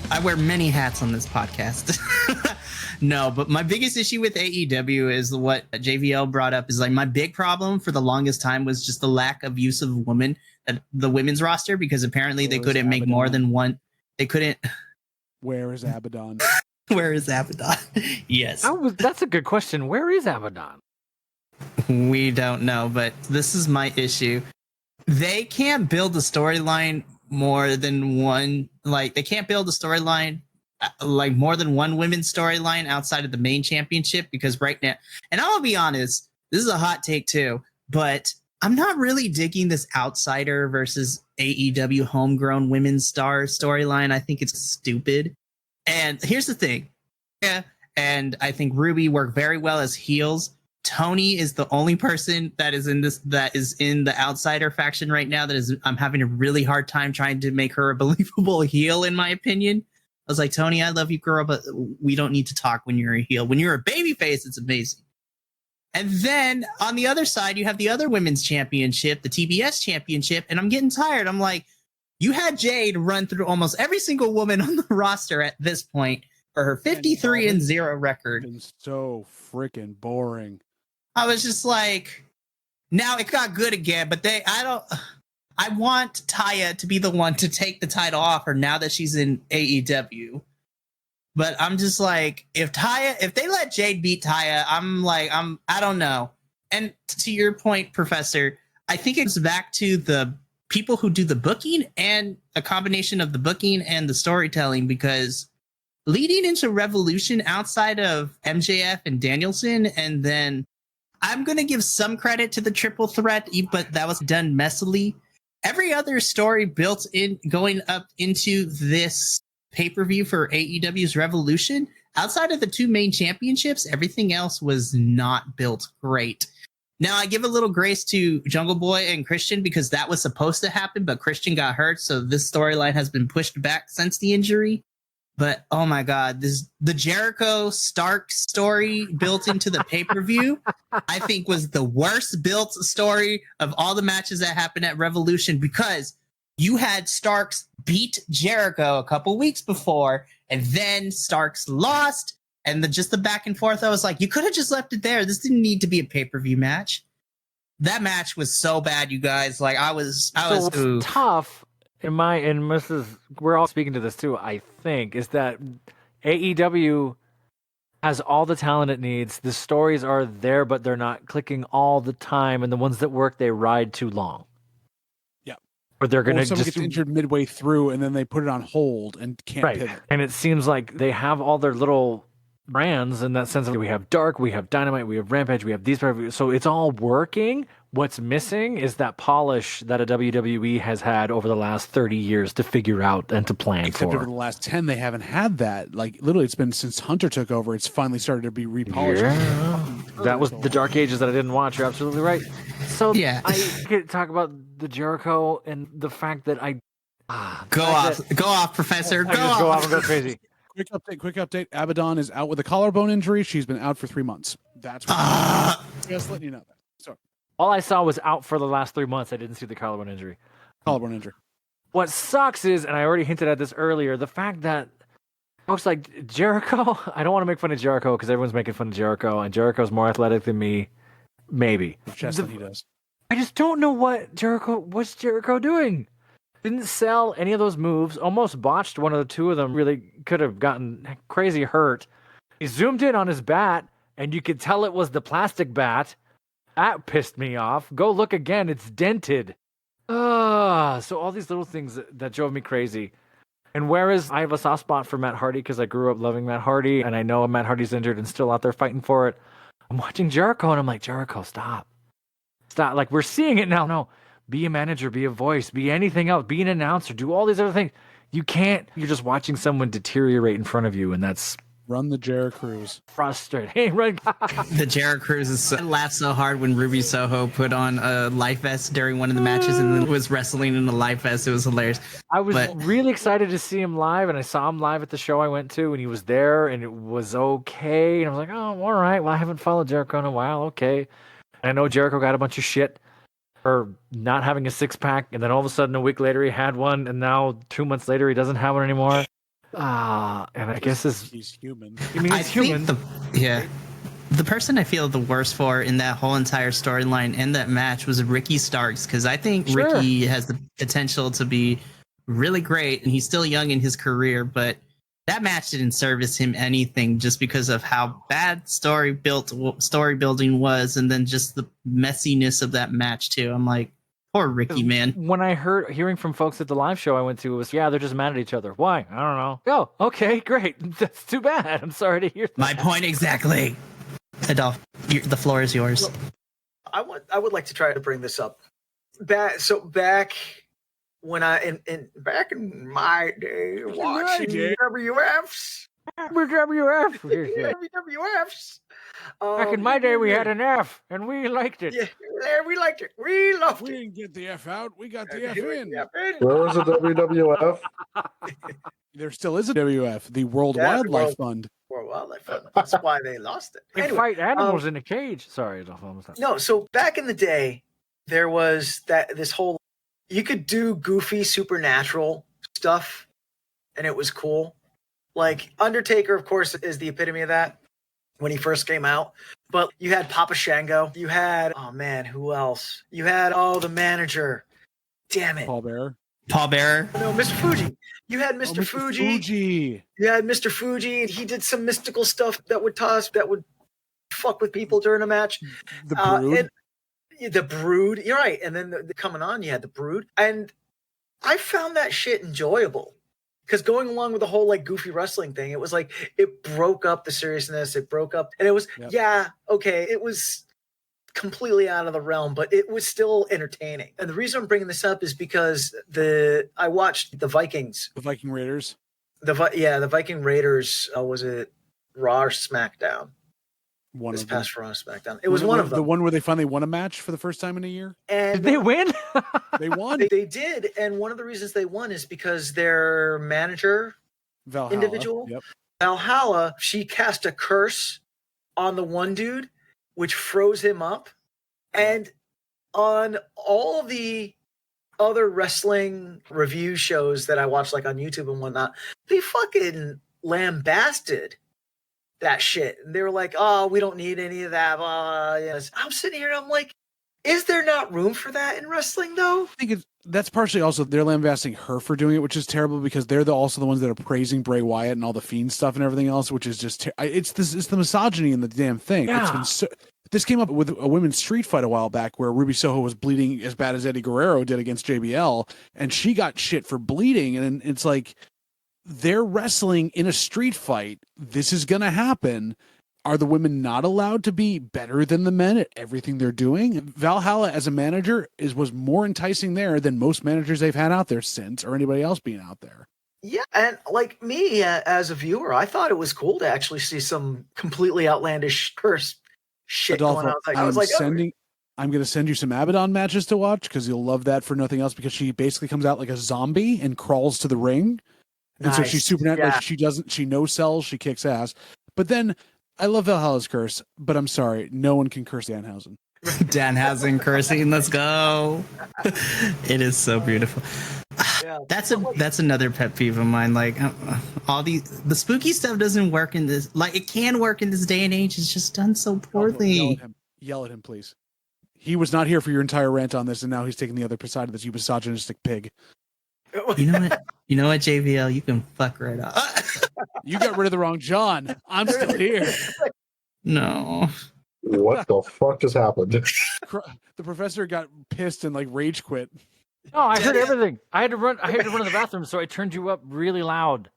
I wear many hats on this podcast. No, but my biggest issue with AEW is what JVL brought up is like my big problem for the longest time was just the lack of use of women at the women's roster because apparently they couldn't make more than one. They couldn't. Where is Abaddon? Where is Abaddon? Yes. That's a good question. Where is Abaddon? We don't know, but this is my issue. They can't build a storyline more than one. Like, they can't build a storyline like more than one women's storyline outside of the main championship because right now, and I'll be honest, this is a hot take too, but I'm not really digging this outsider versus AEW homegrown women's star storyline. I think it's stupid. And here's the thing. Yeah, and I think Ruby worked very well as heels. Tony is the only person that is in the outsider faction right now I'm having a really hard time trying to make her a believable heel, in my opinion. I was like, Tony, I love you, girl, but we don't need to talk when you're a heel. When you're a babyface, it's amazing. And then on the other side, you have the other women's championship, the TBS championship, and I'm getting tired. I'm like, you had Jade run through almost every single woman on the roster at this point for her 53-0 record. It's so freaking boring. I was just like, now it got good again, but I want Taya to be the one to take the title off her now that she's in AEW. But I'm just like, if they let Jade beat Taya, I don't know. And to your point, Professor, I think it's back to the people who do the booking and a combination of the booking and the storytelling, because leading into Revolution outside of MJF and Danielson, and then I'm going to give some credit to the triple threat, but that was done messily. Every other story built in going up into this pay-per-view for AEW's Revolution, outside of the two main championships, everything else was not built great. Now, I give a little grace to Jungle Boy and Christian because that was supposed to happen, but Christian got hurt, so this storyline has been pushed back since the injury. But oh my God, the Jericho Stark story built into the pay-per-view, I think was the worst built story of all the matches that happened at Revolution, because you had Starks beat Jericho a couple weeks before, and then Starks lost, and just the back and forth. I was like, you could have just left it there. This didn't need to be a pay-per-view match. That match was so bad, you guys. Like I was tough. We're all speaking to this too, I think, is that AEW has all the talent it needs. The stories are there, but they're not clicking all the time. And the ones that work, they ride too long. Yeah. Or they're going to someone gets injured midway through and then they put it on hold and can't pivot. And it seems like they have all their little brands in that sense of we have Dark, we have Dynamite, we have Rampage, we have these. So it's all working. What's missing is that polish that a WWE has had over the last 30 years to figure out and to plan Except for. over the last 10, they haven't had that. Like, literally, it's been since Hunter took over, it's finally started to be repolished. Yeah. That was the Dark Ages that I didn't watch. You're absolutely right. So yeah. I could talk about the Jericho and the fact that Go off, Professor. Go off and go crazy. Quick update. Abaddon is out with a collarbone injury. She's been out for 3 months. That's just letting you know that. Sorry. All I saw was out for the last 3 months. I didn't see the collarbone injury. Collarbone. What sucks is, and I already hinted at this earlier, the fact that folks like Jericho, I don't want to make fun of Jericho because everyone's making fun of Jericho, and Jericho's more athletic than me. Maybe. Chest than he does. I just don't know what's Jericho doing? Didn't sell any of those moves, almost botched one of the two of them, really could have gotten crazy hurt. He zoomed in on his bat, and you could tell it was the plastic bat. That pissed me off. Go look again, it's dented. So all these little things that drove me crazy. And whereas I have a soft spot for Matt Hardy because I grew up loving Matt Hardy, and I know Matt Hardy's injured and still out there fighting for it, I'm watching Jericho, and I'm like, Jericho, stop. Like, we're seeing it now. No. Be a manager, be a voice, be anything else, be an announcer, do all these other things. You can't. You're just watching someone deteriorate in front of you, and that's run the Jericho Cruise. Frustrating. Hey, run. The Jericho Cruise I laughed so hard when Ruby Soho put on a life vest during one of the matches and then was wrestling in a life vest. It was hilarious. I was really excited to see him live, and I saw him live at the show I went to, and he was there, and it was okay. And I was like, oh, all right. Well, I haven't followed Jericho in a while. Okay. And I know Jericho got a bunch of shit for not having a six-pack, and then all of a sudden a week later he had one, and now 2 months later he doesn't have one anymore. And I guess he's human. I mean, he's human. The person I feel the worst for in that whole entire storyline and that match was Ricky Starks, because I think Ricky has the potential to be really great, and he's still young in his career, but that match didn't service him anything just because of how bad story building was, and then just the messiness of that match too. I'm like, poor Ricky, man. When I hearing from folks at the live show I went to, it was, they're just mad at each other. Why? I don't know. Oh, okay, great. That's too bad. I'm sorry to hear that. My point exactly. Adolf, the floor is yours. Well, I would like to try to bring this up. Back when back in my day, watching WWFs. WWFs. Back in my day, we had an F, and we liked it. Yeah, we liked it. We loved it. We didn't get the F out. We got the F in. Where was the WWF? There still is a WF, the World Wildlife Fund. World Wildlife Fund. That's why they lost it. They fight animals in a cage. Sorry, no. So back in the day, there was this whole. You could do goofy supernatural stuff, and it was cool. Like Undertaker, of course, is the epitome of that when he first came out. But you had Papa Shango. You had, oh man, who else? You had, the manager. Damn it. Paul Bearer. No, Mr. Fuji. You had Mr. Fuji. You had Mr. Fuji, and he did some mystical stuff that would fuck with people during a match. The Brood. The Brood. You're right. And then coming on, you had the Brood. And I found that shit enjoyable. Because going along with the whole like goofy wrestling thing, it was like it broke up the seriousness. It broke up, and it was it was completely out of the realm, but it was still entertaining. And the reason I'm bringing this up is because I watched the Vikings, the Viking Raiders, the Viking Raiders. Was it Raw or SmackDown? This past Raw or SmackDown. It was one of them. The one where they finally won a match for the first time in a year. And did they win? They won. They did, and one of the reasons they won is because their manager, Valhalla, she cast a curse on the one dude, which froze him up. And on all the other wrestling review shows that I watch, like on YouTube and whatnot, they fucking lambasted that shit. And they were like, oh, we don't need any of that. Yes. I'm sitting here and I'm like, is there not room for that in wrestling though? I think that's partially also they're lambasting her for doing it, which is terrible because they're also the ones that are praising Bray Wyatt and all the Fiend stuff and everything else, which is just it's the misogyny in the damn thing. Yeah. This came up with a women's street fight a while back where Ruby Soho was bleeding as bad as Eddie Guerrero did against JBL, and she got shit for bleeding, and it's like they're wrestling in a street fight. This is going to happen. Are the women not allowed to be better than the men at everything they're doing? Valhalla as a manager was more enticing there than most managers they've had out there since, or anybody else being out there. Yeah, and like me as a viewer, I thought it was cool to actually see some completely outlandish curse shit Adolfo, going on. I'm going to send you some Abaddon matches to watch because you'll love that for nothing else, because she basically comes out like a zombie and crawls to the ring. And so she's supernatural. Yeah. She no sells, she kicks ass. But then I love Valhalla's curse, but I'm sorry, no one can curse Danhausen. Danhausen cursing, let's go. It is so beautiful. Yeah, that's another pet peeve of mine. Like all the spooky stuff doesn't work in this. Like it can work in this day and age. It's just done so poorly. Yell at him, please. He was not here for your entire rant on this, and now he's taking the other side of this. You misogynistic pig. You know what, JVL? You can fuck right up. You got rid of the wrong John. I'm still here. No. What the fuck just happened? The professor got pissed and like rage quit. Oh, I heard everything. I had to run to the bathroom, so I turned you up really loud.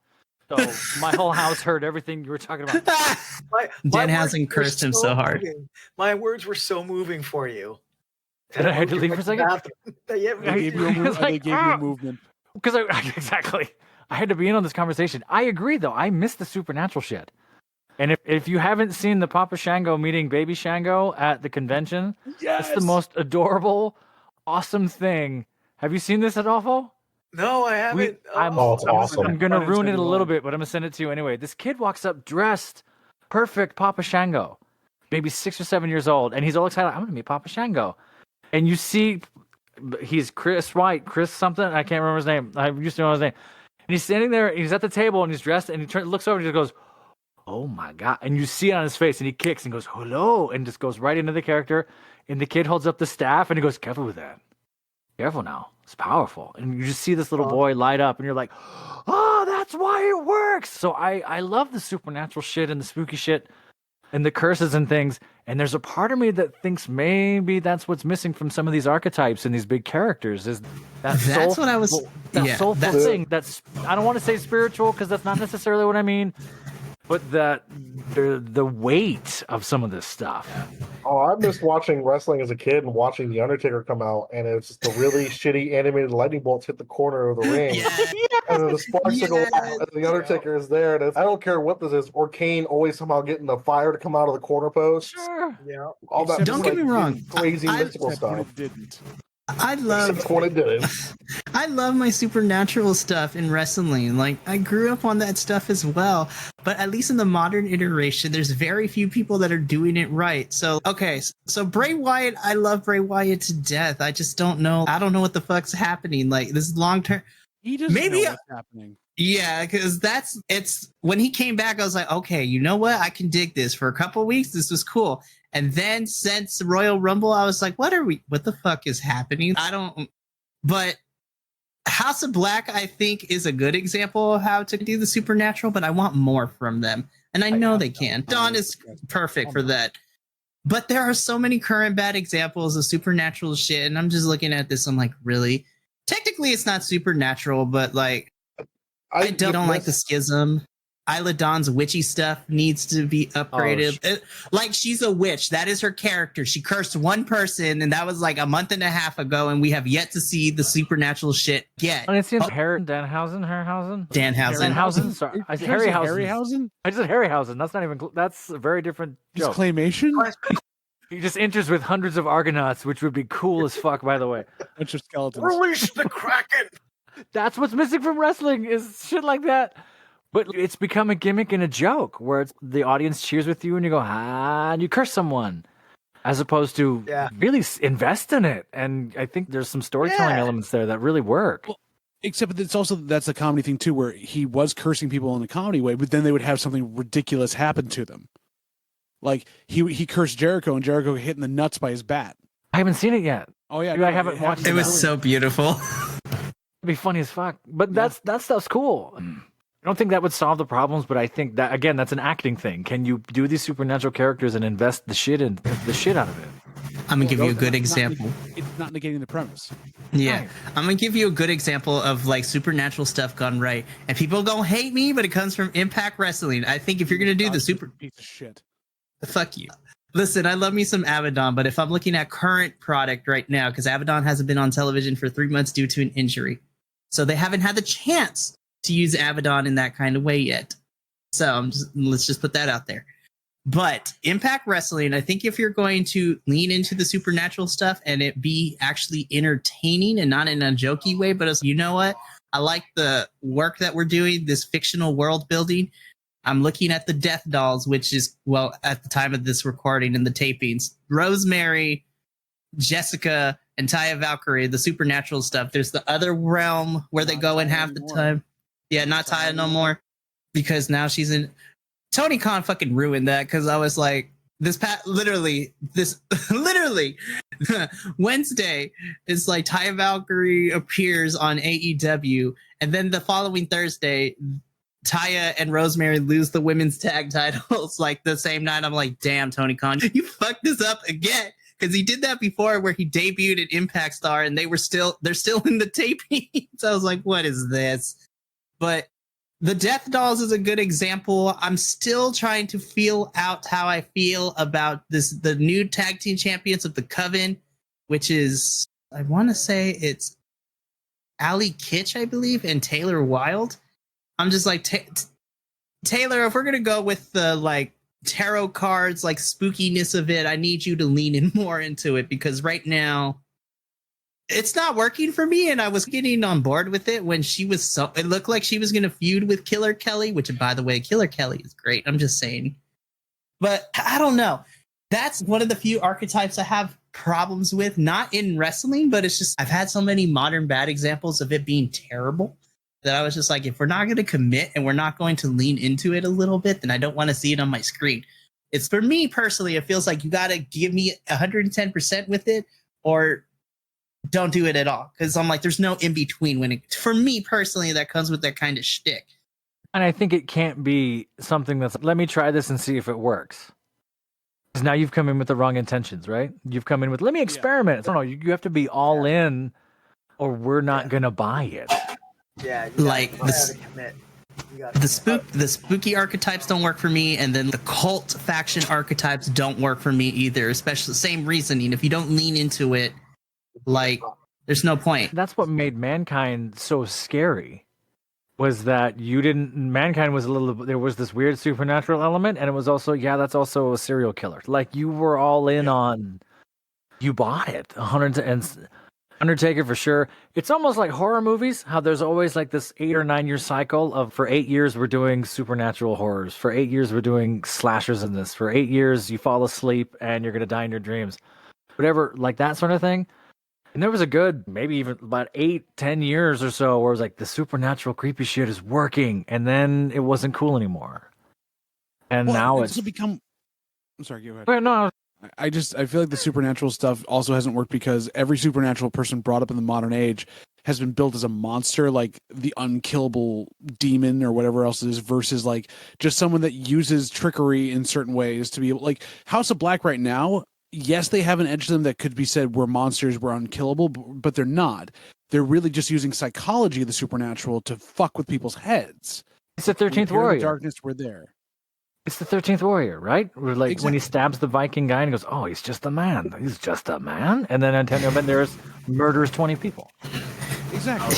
So my whole house heard everything you were talking about. Danhausen cursed him so hard. My words were so moving for you. Did I have to leave for a second? They gave you a movement. Because exactly. I had to be in on this conversation. I agree, though. I miss the supernatural shit. And if you haven't seen the Papa Shango meeting Baby Shango at the convention, it's the most adorable, awesome thing. Have you seen this, Adolfo? No, I haven't. I'm awesome. I'm going to ruin it a little bit, but I'm going to send it to you anyway. This kid walks up dressed perfect Papa Shango, maybe 6 or 7 years old, and he's all excited. I'm going to meet Papa Shango. And you see, he's Chris something. I can't remember his name. I used to know his name. And he's standing there, and he's at the table, and he's dressed, and he looks over and he just goes, "Oh my God." And you see it on his face, and he kicks and goes, "Hello," and just goes right into the character. And the kid holds up the staff, and he goes, "Careful with that. Careful now. It's powerful." And you just see this little boy light up, and you're like, "Oh, that's why it works." So I love the supernatural shit and the spooky shit and the curses and things. And there's a part of me that thinks maybe that's what's missing from some of these archetypes and these big characters is that That's what I was. soulful thing. That's, I don't want to say spiritual because that's not necessarily what I mean, but that the weight of some of this stuff. Oh, I missed watching wrestling as a kid and watching The Undertaker come out, and it's just the really shitty animated lightning bolts hit the corner of the ring. Yes. And then the sparks Yes. go out, and The Undertaker is there, and I don't care what this is, or Kane always somehow getting the fire to come out of the corner post. Sure. Yeah. All that Don't get me wrong. crazy mystical Except when stuff. it didn't. I love. Except when it didn't. I love my supernatural stuff in wrestling. Like, I grew up on that stuff as well. But at least in the modern iteration, there's very few people that are doing it right. So, okay. So Bray Wyatt, I love Bray Wyatt to death. I just don't know. I don't know what the fuck's happening. Like, this is long term. He doesn't Maybe- know what's happening. Yeah, because it's when he came back, I was like, okay, you know what? I can dig this. For a couple weeks, this was cool. And then since Royal Rumble, I was like, what the fuck is happening? But House of Black, I think, is a good example of how to do the supernatural, but I want more from them. And I know they can. Dawn is perfect for that. But there are so many current bad examples of supernatural shit. And I'm just looking at this. I'm like, really? Technically, it's not supernatural, but like, I don't like the schism. Isla Dawn's witchy stuff needs to be upgraded. Like, she's a witch. That is her character. She cursed one person, and that was like a month and a half ago, and we have yet to see the supernatural shit yet. And it seems Danhausen. Danhausen. Sorry, I said Harryhausen. I said Harryhausen. That's not even. That's a very different Just joke. claymation? He just enters with hundreds of Argonauts, which would be cool as fuck, by the way. Bunch of skeletons. Release the Kraken. That's what's missing from wrestling is shit like that. But it's become a gimmick and a joke where the audience cheers with you and you go, and you curse someone. As opposed to really invest in it. And I think there's some storytelling elements there that really work. Well, except that's a comedy thing too, where he was cursing people in a comedy way, but then they would have something ridiculous happen to them. Like he cursed Jericho and Jericho hit in the nuts by his bat. I haven't seen it yet. Oh yeah, I haven't watched it. It was so beautiful. It'd be funny as fuck. But that stuff's cool. I don't think that would solve the problems, but I think that, again, that's an acting thing. Can you do these supernatural characters and invest the shit out of it? I'm gonna give you a good example. It's not negating the premise. Yeah, Right. I'm gonna give you a good example of like supernatural stuff gone right. And people gonna hate me, but it comes from Impact Wrestling. I think if you're gonna do the Piece of shit. fuck you. Listen, I love me some Abaddon, but if I'm looking at current product right now, because Abaddon hasn't been on television for 3 months due to an injury, so they haven't had the chance to use Abaddon in that kind of way yet. So let's just put that out there. But Impact Wrestling, I think if you're going to lean into the supernatural stuff and it be actually entertaining and not in a jokey way, but as you know what, I like the work that we're doing, this fictional world building. I'm looking at the Death Dolls, which is, well, at the time of this recording and the tapings, Rosemary, Jessica, and Taya Valkyrie, the supernatural stuff. There's the other realm where they go in half the time. Yeah, not Taya no more, because now she's in. Tony Khan fucking ruined that, because I was like, literally Wednesday, it's like Taya Valkyrie appears on AEW, and then the following Thursday, Taya and Rosemary lose the women's tag titles like the same night. I'm like, damn, Tony Khan, you fucked this up again. Because he did that before where he debuted at Impact Star and they're still in the taping. So I was like, what is this? But the Death Dolls is a good example. I'm still trying to feel out how I feel about the new tag team champions of the Coven, which is, I want to say it's Ali Kitsch, I believe, and Taylor Wilde. I'm just like, Taylor, if we're going to go with the like tarot cards, like spookiness of it, I need you to lean in more into it, because right now it's not working for me. And I was getting on board with it when it looked like she was going to feud with Killer Kelly, which, by the way, Killer Kelly is great. I'm just saying. But I don't know. That's one of the few archetypes I have problems with, not in wrestling, but it's just, I've had so many modern bad examples of it being terrible that I was just like, if we're not going to commit and we're not going to lean into it a little bit, then I don't want to see it on my screen. It's for me personally, it feels like you got to give me 110% with it or don't do it at all. Because I'm like, there's no in between when it, for me personally, that comes with that kind of shtick. And I think it can't be something that's, let me try this and see if it works. Because now you've come in with the wrong intentions, right? You've come in with, let me experiment. No, you have to be all in or we're not going to buy it. Yeah, you like gotta commit. The spooky archetypes don't work for me, and then the cult faction archetypes don't work for me either. Especially the same reasoning. If you don't lean into it, like there's no point. That's what made Mankind so scary. Was that Mankind was there was this weird supernatural element, and it was also, that's also a serial killer. Like you were all in on, you bought it. 100 and Undertaker for sure. It's almost like horror movies, how there's always like this 8 or 9 year cycle of for 8 years we're doing supernatural horrors. For 8 years we're doing slashers in this. For 8 years you fall asleep and you're going to die in your dreams. Whatever, like that sort of thing. And there was a good, maybe even about 8-10 years or so where it was like the supernatural creepy shit is working. And then it wasn't cool anymore. And now it's become... I'm sorry, go ahead. But no, I feel like the supernatural stuff also hasn't worked because every supernatural person brought up in the modern age has been built as a monster, like the unkillable demon or whatever else it is, versus like just someone that uses trickery in certain ways to be able, like House of Black right now. Yes, they have an edge to them that could be said we're monsters, we're unkillable, but they're not. They're really just using psychology of the supernatural to fuck with people's heads. It's the 13th Warrior. The darkness, we're there. It's the 13th Warrior, right? Where like Exactly. when he stabs the Viking guy and he goes, "Oh, he's just a man. He's just a man." And then Antonio Banderas murders 20 people. Exactly.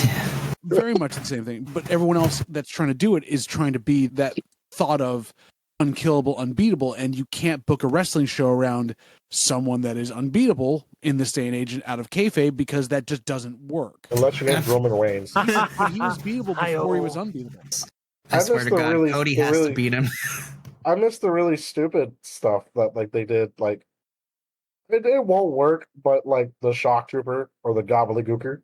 Very much the same thing. But everyone else that's trying to do it is trying to be that thought of unkillable, unbeatable, and you can't book a wrestling show around someone that is unbeatable in this day and age out of kayfabe because that just doesn't work. Unless your name's Roman Reigns. But he was beatable before he was unbeatable. I swear to God, Cody has to beat him. I miss the really stupid stuff that like they did. Like it won't work, but like the Shock Trooper or the Gobbledygooker.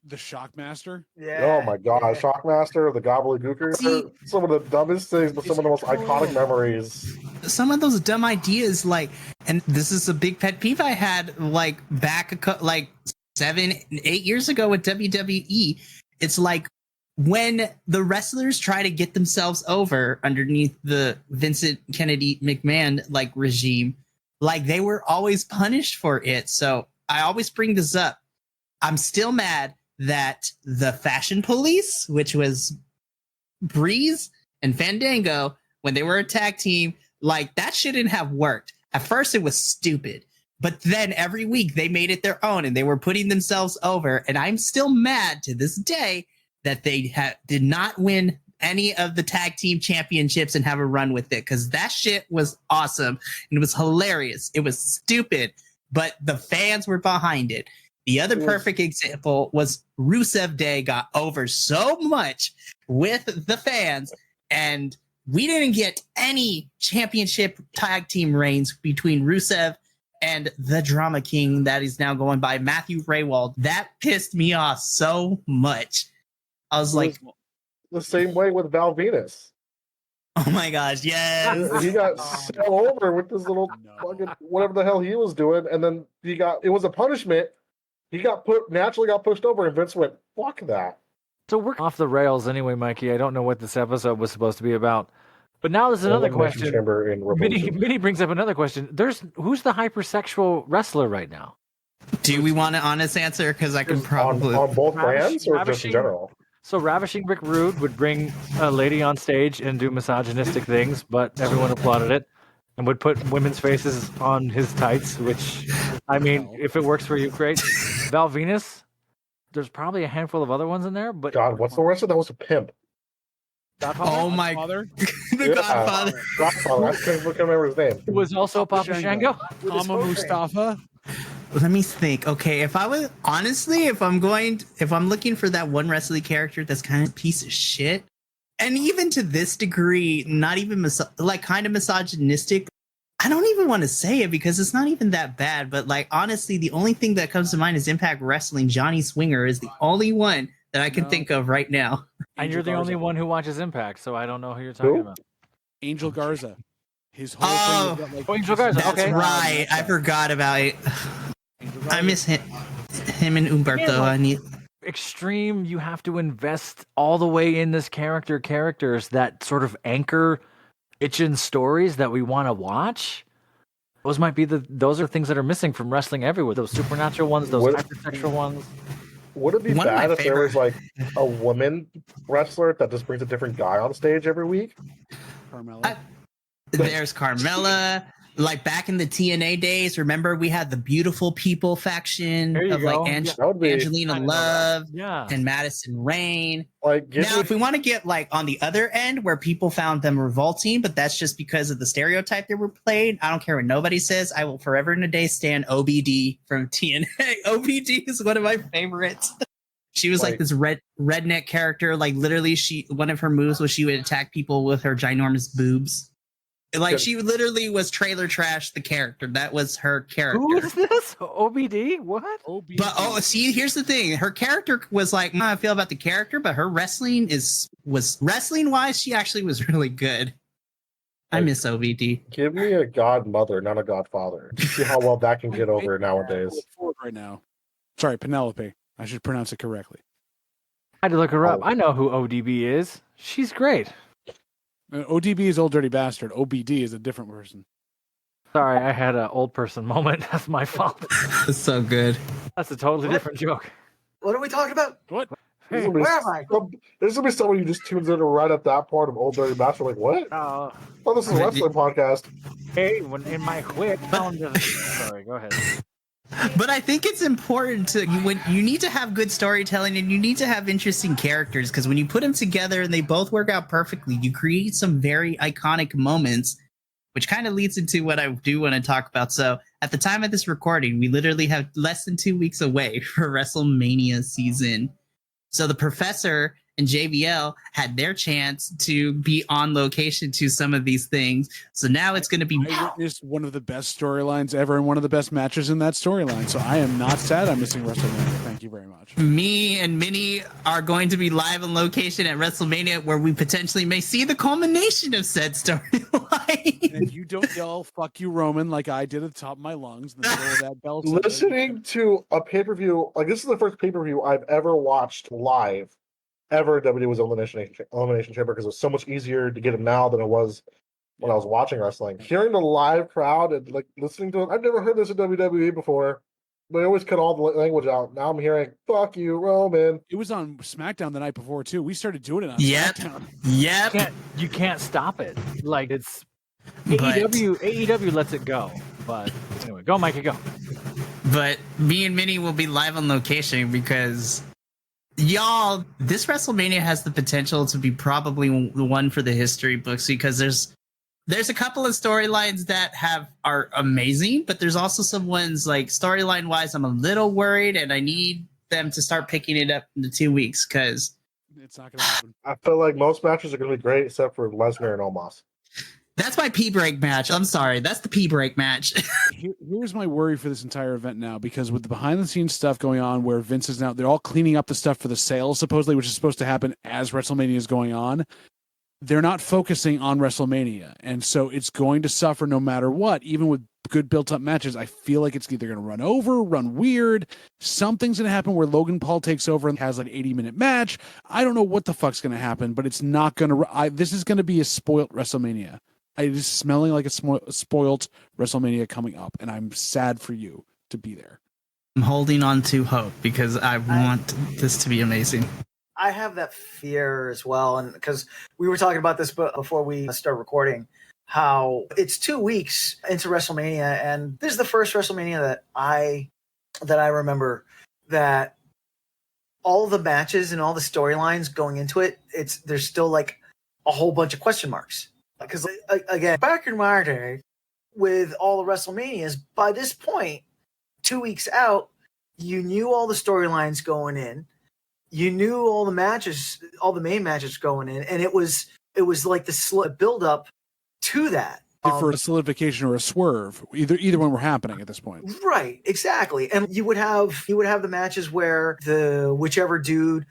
The Shockmaster? Yeah. Oh my God, Shockmaster, the Gobbledygooker. See, some of the dumbest things, but some of the most iconic memories. Some of those dumb ideas, like, and this is a big pet peeve I had, like back like 7-8 years ago with WWE. It's like when the wrestlers try to get themselves over underneath the Vincent Kennedy McMahon like regime, like they were always punished for it. So I always bring this up. I'm still mad that the Fashion Police, which was Breeze and Fandango, when they were a tag team, like that shouldn't have worked. At first it was stupid, but then every week they made it their own and they were putting themselves over. And I'm still mad to this day that they did not win any of the tag team championships and have a run with it, because that shit was awesome and it was hilarious. It was stupid, but the fans were behind it. The other perfect example was Rusev Day got over so much with the fans, and we didn't get any championship tag team reigns between Rusev and the Drama King that is now going by Matthew Raywald. That pissed me off so much. I was like, the same way with Val Venus. oh my gosh, yes. He got so over with this little fucking whatever the hell he was doing, and then it was a punishment. He naturally got pushed over, and Vince went, "Fuck that." So we're off the rails anyway, Mikey. I don't know what this episode was supposed to be about. But now there's another question. Minnie brings up another question. Who's the hypersexual wrestler right now? Do we want an honest answer? Because I can probably... On both brands or just in general? So Ravishing Rick Rude would bring a lady on stage and do misogynistic things, but everyone applauded it. And would put women's faces on his tights, which, I mean, if it works for you, great. Val Venus, there's probably a handful of other ones in there, but... God, what's the rest of that? Was a pimp. Godfather? Oh my... Godfather? The Godfather. Godfather, I can't remember his name. It was also Papa Shango. Mama Mustafa? Let me think. Okay, if I'm looking for that one wrestling character that's kind of a piece of shit, and even to this degree, not even kind of misogynistic, I don't even want to say it because it's not even that bad. But like honestly, the only thing that comes to mind is Impact Wrestling. Johnny Swinger is the only one that I can think of right now. And you're the Garza. only one who watches Impact, so I don't know who you're talking about. Angel Garza. His whole Oh, thing was that, like, Angel Garza. That's Okay. right. I forgot about it. Angel I Garza. miss him and Umberto. Yeah, I need. Extreme, you have to invest all the way in this characters that sort of anchor itching stories that we want to watch. Those are things that are missing from wrestling everywhere. Those supernatural ones, those hypersexual ones. Would it be One of my bad if there was favorite- like a woman wrestler that just brings a different guy on stage every week? Carmella. There's Carmella. Like back in the TNA days, remember we had the Beautiful People faction There you of go. like Yeah. That would be Angelina I know that. Love Yeah. and Madison Rain. like give Now, me if we want to get like on the other end where people found them revolting, but that's just because of the stereotype they were played. I don't care what nobody says. I will forever and a day stand OBD from TNA. OBD is one of my favorites. She was like this redneck character. Like literally, one of her moves was she would attack people with her ginormous boobs. Like she literally was trailer trash the character. That was her character. Who is this? OBD? What? But see, here's the thing. Her character was like, how I feel about the character, but her wrestling was wrestling wise, she actually was really good. I miss OBD. give me a godmother, not a godfather. See how well that can get over nowadays. Right now. Sorry, Penelope. I should pronounce it correctly. I had to look her up. Oh. I know who ODB is. She's great. ODB is Old Dirty Bastard. OBD is a different person. Sorry, I had an old person moment. That's my fault. It's so good. That's a totally different joke. What are we talking about? What? There's Hey, gonna be Where am I? There's gonna be someone who just tunes in right at that part of Old Dirty Bastard, like, what? oh, Oh, this is a wrestling podcast. hey, when in my whip. Sorry, go ahead. But I think it's important when you need to have good storytelling and you need to have interesting characters, because when you put them together and they both work out perfectly, you create some very iconic moments, which kind of leads into what I do want to talk about. So at the time of this recording, we literally have less than 2 weeks away for Wrestlemania season. So the Professor and JBL had their chance to be on location to some of these things. So now it's going to be I witnessed one of the best storylines ever and one of the best matches in that storyline. So I am not sad I'm missing WrestleMania. Thank you very much. me and Minnie are going to be live on location at WrestleMania, where we potentially may see the culmination of said storyline. And you don't yell "fuck you, Roman" like I did at the top of my lungs in the middle of that bell. Listening to a pay-per-view, like this is the first pay-per-view I've ever watched live ever. WWE was Elimination Chamber, because it was so much easier to get them now than it was when I was watching wrestling. Hearing the live crowd and like listening to it, I've never heard this at WWE before. They always cut all the language out. Now I'm hearing "fuck you, Roman." It was on SmackDown the night before too. We started doing it on Yep. SmackDown. Yep. You can't stop it. Like it's But- AEW lets it go. But anyway, go Mikey, go. But me and Minnie will be live on location because y'all, this WrestleMania has the potential to be probably the one for the history books, because there's a couple of storylines that are amazing, but there's also some ones like storyline wise I'm a little worried, and I need them to start picking it up in the 2 weeks, because It's not going to happen. I feel like most matches are going to be great except for Lesnar and Omos. that's my pee break match. I'm sorry, that's the pee break match. Here's my worry for this entire event now, because with the behind the scenes stuff going on where Vince is now, they're all cleaning up the stuff for the sales supposedly, which is supposed to happen as WrestleMania is going on. They're not focusing on WrestleMania. And so it's going to suffer no matter what, even with good built up matches. I feel like it's either going to run over, run weird. Something's going to happen where Logan Paul takes over and has like 80-minute match. I don't know what the fuck's going to happen, but it's not going to, this is going to be a spoilt WrestleMania. It is smelling like a spoilt WrestleMania coming up, and I'm sad for you to be there. I'm holding on to hope because I want this to be amazing. I have that fear as well, and because we were talking about this before we start recording, how it's 2 weeks into WrestleMania, and this is the first WrestleMania that I remember that all the matches and all the storylines going into it, there's still like a whole bunch of question marks. Because again, back in my day, with all the WrestleManias, by this point, 2 weeks out, you knew all the storylines going in. You knew all the matches, all the main matches going in, and it was like the build up to that. For a solidification or a swerve, either one were happening at this point. Right, exactly. And you would have the matches where the whichever dude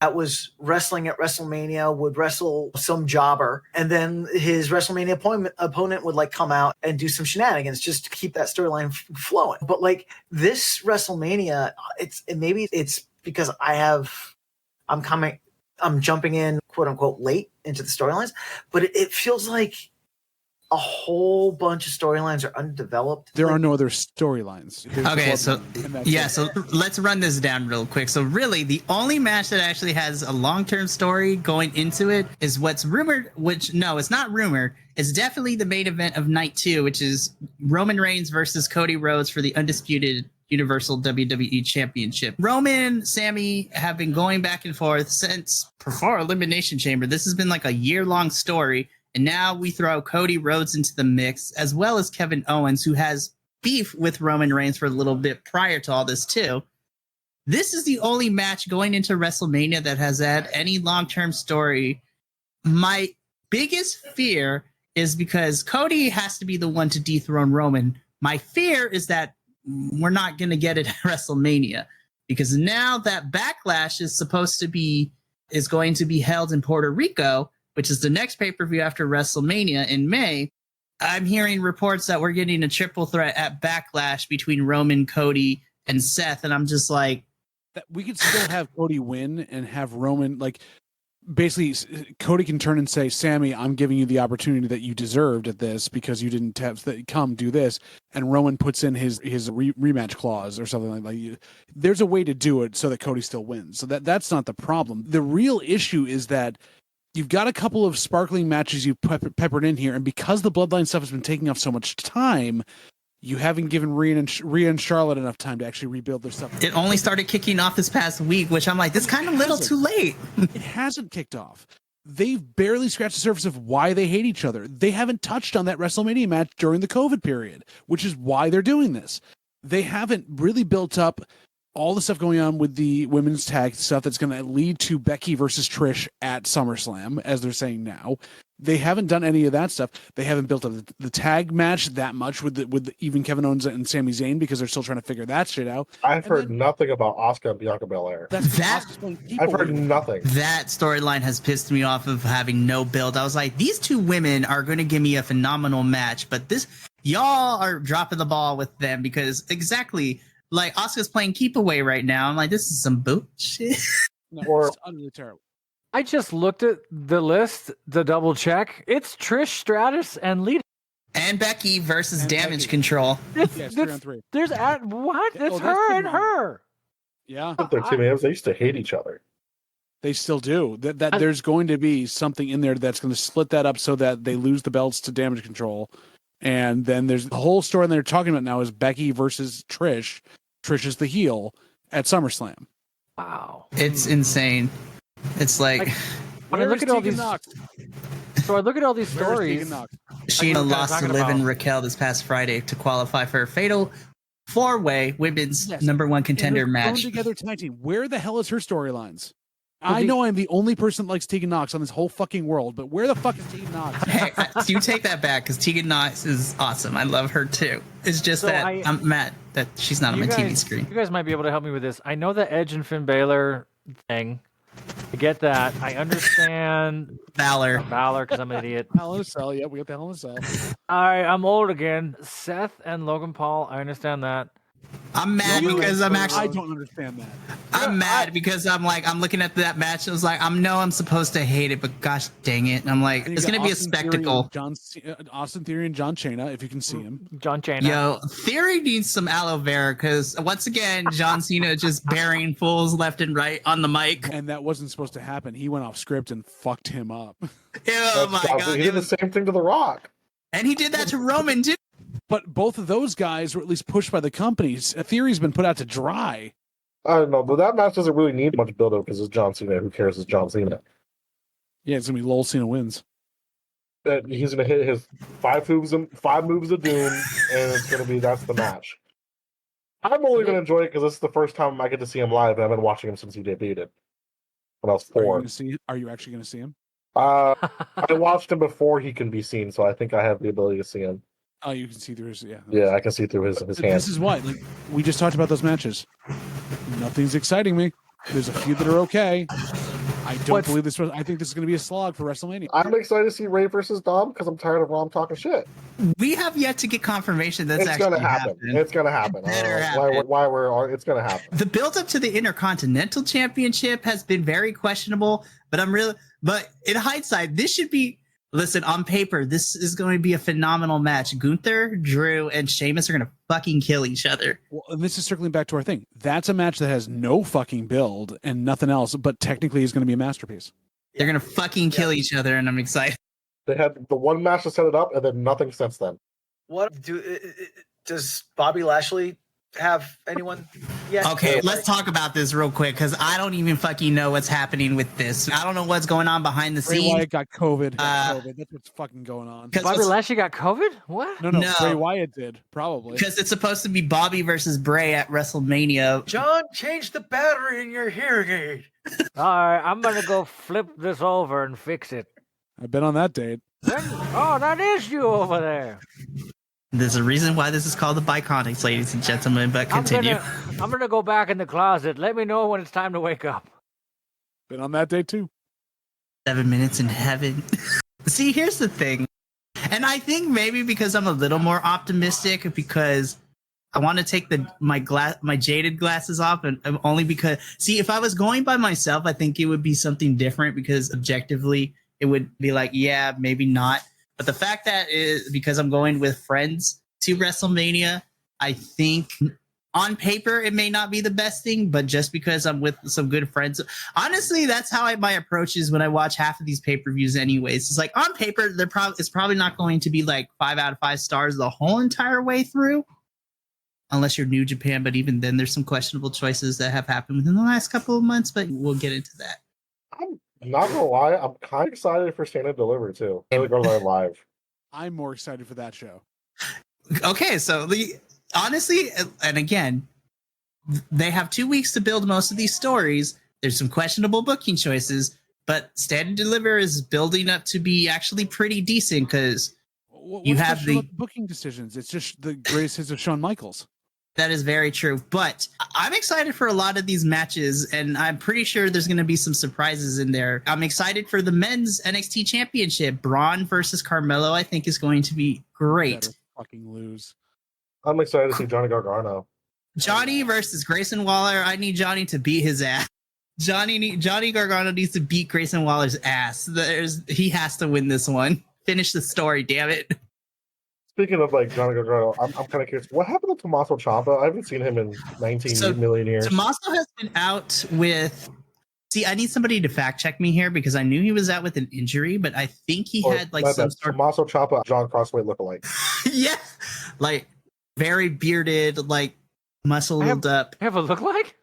that was wrestling at WrestleMania would wrestle some jobber, and then his WrestleMania opponent would like come out and do some shenanigans just to keep that storyline flowing. But like this WrestleMania, maybe it's because I'm jumping in quote unquote late into the storylines, but it feels like a whole bunch of storylines are undeveloped. There are no other storylines. Okay, so let's run this down real quick. So really, the only match that actually has a long-term story going into it is what's rumored, it's not rumored. It's definitely the main event of night 2, which is Roman Reigns versus Cody Rhodes for the undisputed Universal WWE Championship. Roman, Sammy have been going back and forth since before Elimination Chamber. This has been like a year-long story. And now we throw Cody Rhodes into the mix, as well as Kevin Owens, who has beef with Roman Reigns for a little bit prior to all this, too. This is the only match going into WrestleMania that has had any long-term story. My biggest fear is because Cody has to be the one to dethrone Roman. My fear is that we're not going to get it at WrestleMania, because now that Backlash is going to be held in Puerto Rico, which is the next pay-per-view after WrestleMania in May. I'm hearing reports that we're getting a triple threat at Backlash between Roman, Cody, and Seth, and I'm just like... That we could still have Cody win and have Roman, like, basically, Cody can turn and say, Sammy, I'm giving you the opportunity that you deserved at this because you didn't come do this, and Roman puts in his rematch clause or something like that. There's a way to do it so that Cody still wins. So that's not the problem. The real issue is that you've got a couple of sparkling matches you've peppered in here, and because the Bloodline stuff has been taking up so much time, you haven't given Rhea and Charlotte enough time to actually rebuild their stuff. It only started kicking off this past week, which I'm like, this kind of little too late. It hasn't kicked off. They've barely scratched the surface of why they hate each other. They haven't touched on that WrestleMania match during the COVID period, which is why they're doing this. They haven't really built up all the stuff going on with the women's tag stuff that's going to lead to Becky versus Trish at SummerSlam, as they're saying now. They haven't done any of that stuff. They haven't built up the tag match that much with even Kevin Owens and Sami Zayn, because they're still trying to figure that shit out. I've heard nothing about Asuka and Bianca Belair. I've heard nothing. That storyline has pissed me off of having no build. I was like, these two women are going to give me a phenomenal match, but y'all are dropping the ball with them, because exactly... Like, Asuka's playing keep away right now. I'm like, this is some bullshit. No, it's utterly terrible. I just looked at the list, the double check. It's Trish Stratus and Lita. And Becky versus Damage Control. Yes, 3-on-3. There's what? It's her and her. Yeah. They're teammates. They used to hate each other. They still do. That there's going to be something in there that's going to split that up so that they lose the belts to Damage Control. And then there's the whole story they're talking about now is Becky versus Trish. Trish is the heel at SummerSlam. Wow. It's insane. It's like when I look at all these stories. Sheena lost to Liv and Raquel this past Friday to qualify for a fatal 4-way women's number 1 contender match. Together tag team. Where the hell is her storylines? I know I'm the only person that likes Tegan Nox on this whole fucking world, but where the fuck is Tegan Nox? Hey, you take that back, because Tegan Nox is awesome. I love her too. It's just I'm mad that she's not on my TV screen. You guys might be able to help me with this. I know the Edge and Finn Balor thing. I get that. I understand Balor, because I'm an idiot. Hell in a Cell. Yeah, we got the Hell in a Cell. All right, I'm old again. Seth and Logan Paul. I understand that. I'm mad because I don't understand that. I'm mad because I'm looking at that match. I was like, I'm supposed to hate it, but gosh dang it. And I'm like, it's going to be a spectacle. Austin Theory and John Cena, if you can see him. John Cena. Yo, Theory needs some aloe vera, because once again, John Cena just burying fools left and right on the mic. And that wasn't supposed to happen. He went off script and fucked him up. Oh my God. He did the same thing to The Rock. And he did that to Roman too. But both of those guys were at least pushed by the companies. Theory's been put out to dry. I don't know, but that match doesn't really need much build-up because it's John Cena. Who cares? It's John Cena. Yeah, it's going to be Lol Cena wins. He's going to hit his five moves of doom, and it's going to be that's the match. I'm only going to enjoy it because this is the first time I get to see him live, and I've been watching him since he debuted when I was 4. Are you actually going to see him? I watched him before he can be seen, so I think I have the ability to see him. Oh, you can see through his... Yeah, I can see through his hands. This is why. We just talked about those matches. Nothing's exciting me. There's a few that are okay. I don't believe this. I think this is going to be a slog for WrestleMania. I'm excited to see Ray versus Dom because I'm tired of Rom talking shit. We have yet to get confirmation that's It's gonna actually happen. happened. It's gonna happen. Better It's gonna happen. The build up to the Intercontinental Championship has been very questionable, but in hindsight, this should be. Listen, on paper, this is going to be a phenomenal match. Gunther, Drew, and Sheamus are going to fucking kill each other. Well, and this is circling back to our thing. That's a match that has no fucking build and nothing else, but technically is going to be a masterpiece. They're going to fucking kill each other, and I'm excited. They had the one match to set it up, and then nothing since then. Does Bobby Lashley have anyone yet? Okay, let's talk about this real quick because I don't even fucking know what's happening with this. I don't know what's going on behind the Bray scenes. Wyatt got COVID. That's what's fucking going on. Bobby Lashley got COVID? What? No. Bray Wyatt did, probably. Because it's supposed to be Bobby versus Bray at WrestleMania. John, change the battery in your hearing aid. All right, I'm going to go flip this over and fix it. I've been on that date. That is you over there. There's a reason why this is called the Bi-Conics, ladies and gentlemen, but continue. I'm gonna go back in the closet. Let me know when it's time to wake up. Been on that date too. 7 minutes in heaven. See, here's the thing. And I think maybe because I'm a little more optimistic because I want to take my jaded glasses off and only because if I was going by myself, I think it would be something different because objectively it would be like, yeah, maybe not. But the fact that is because I'm going with friends to WrestleMania, I think on paper it may not be the best thing, but just because I'm with some good friends, honestly, that's how my approach is when I watch half of these pay-per-views. Anyways, it's like on paper, it's probably not going to be like 5 out of 5 stars the whole entire way through, unless you're New Japan. But even then, there's some questionable choices that have happened within the last couple of months. But we'll get into that. I'm not gonna lie, I'm kind of excited for Stand and Deliver too. Really go to that live. I'm more excited for that show. Okay, so honestly, and again, they have 2 weeks to build most of these stories. There's some questionable booking choices, but Stand and Deliver is building up to be actually pretty decent because you have the booking decisions. It's just the greatest hits of Shawn Michaels. That is very true, but I'm excited for a lot of these matches, and I'm pretty sure there's going to be some surprises in there. I'm excited for the men's NXT Championship. Braun versus Carmelo, I think, is going to be great. Better fucking lose. I'm excited to see Johnny Gargano. Johnny versus Grayson Waller. I need Johnny to beat his ass. Johnny Gargano needs to beat Grayson Waller's ass. He has to win this one. Finish the story, damn it. Speaking of like Johnny Gargano, I'm kind of curious. What happened to Tommaso Ciampa? I haven't seen him in 19 million years. Tommaso has been out with. See, I need somebody to fact check me here because I knew he was out with an injury, but I think he had like some sort of Tommaso Ciampa, John Crossway lookalike. Yeah, like very bearded, like muscled up. Have a look like?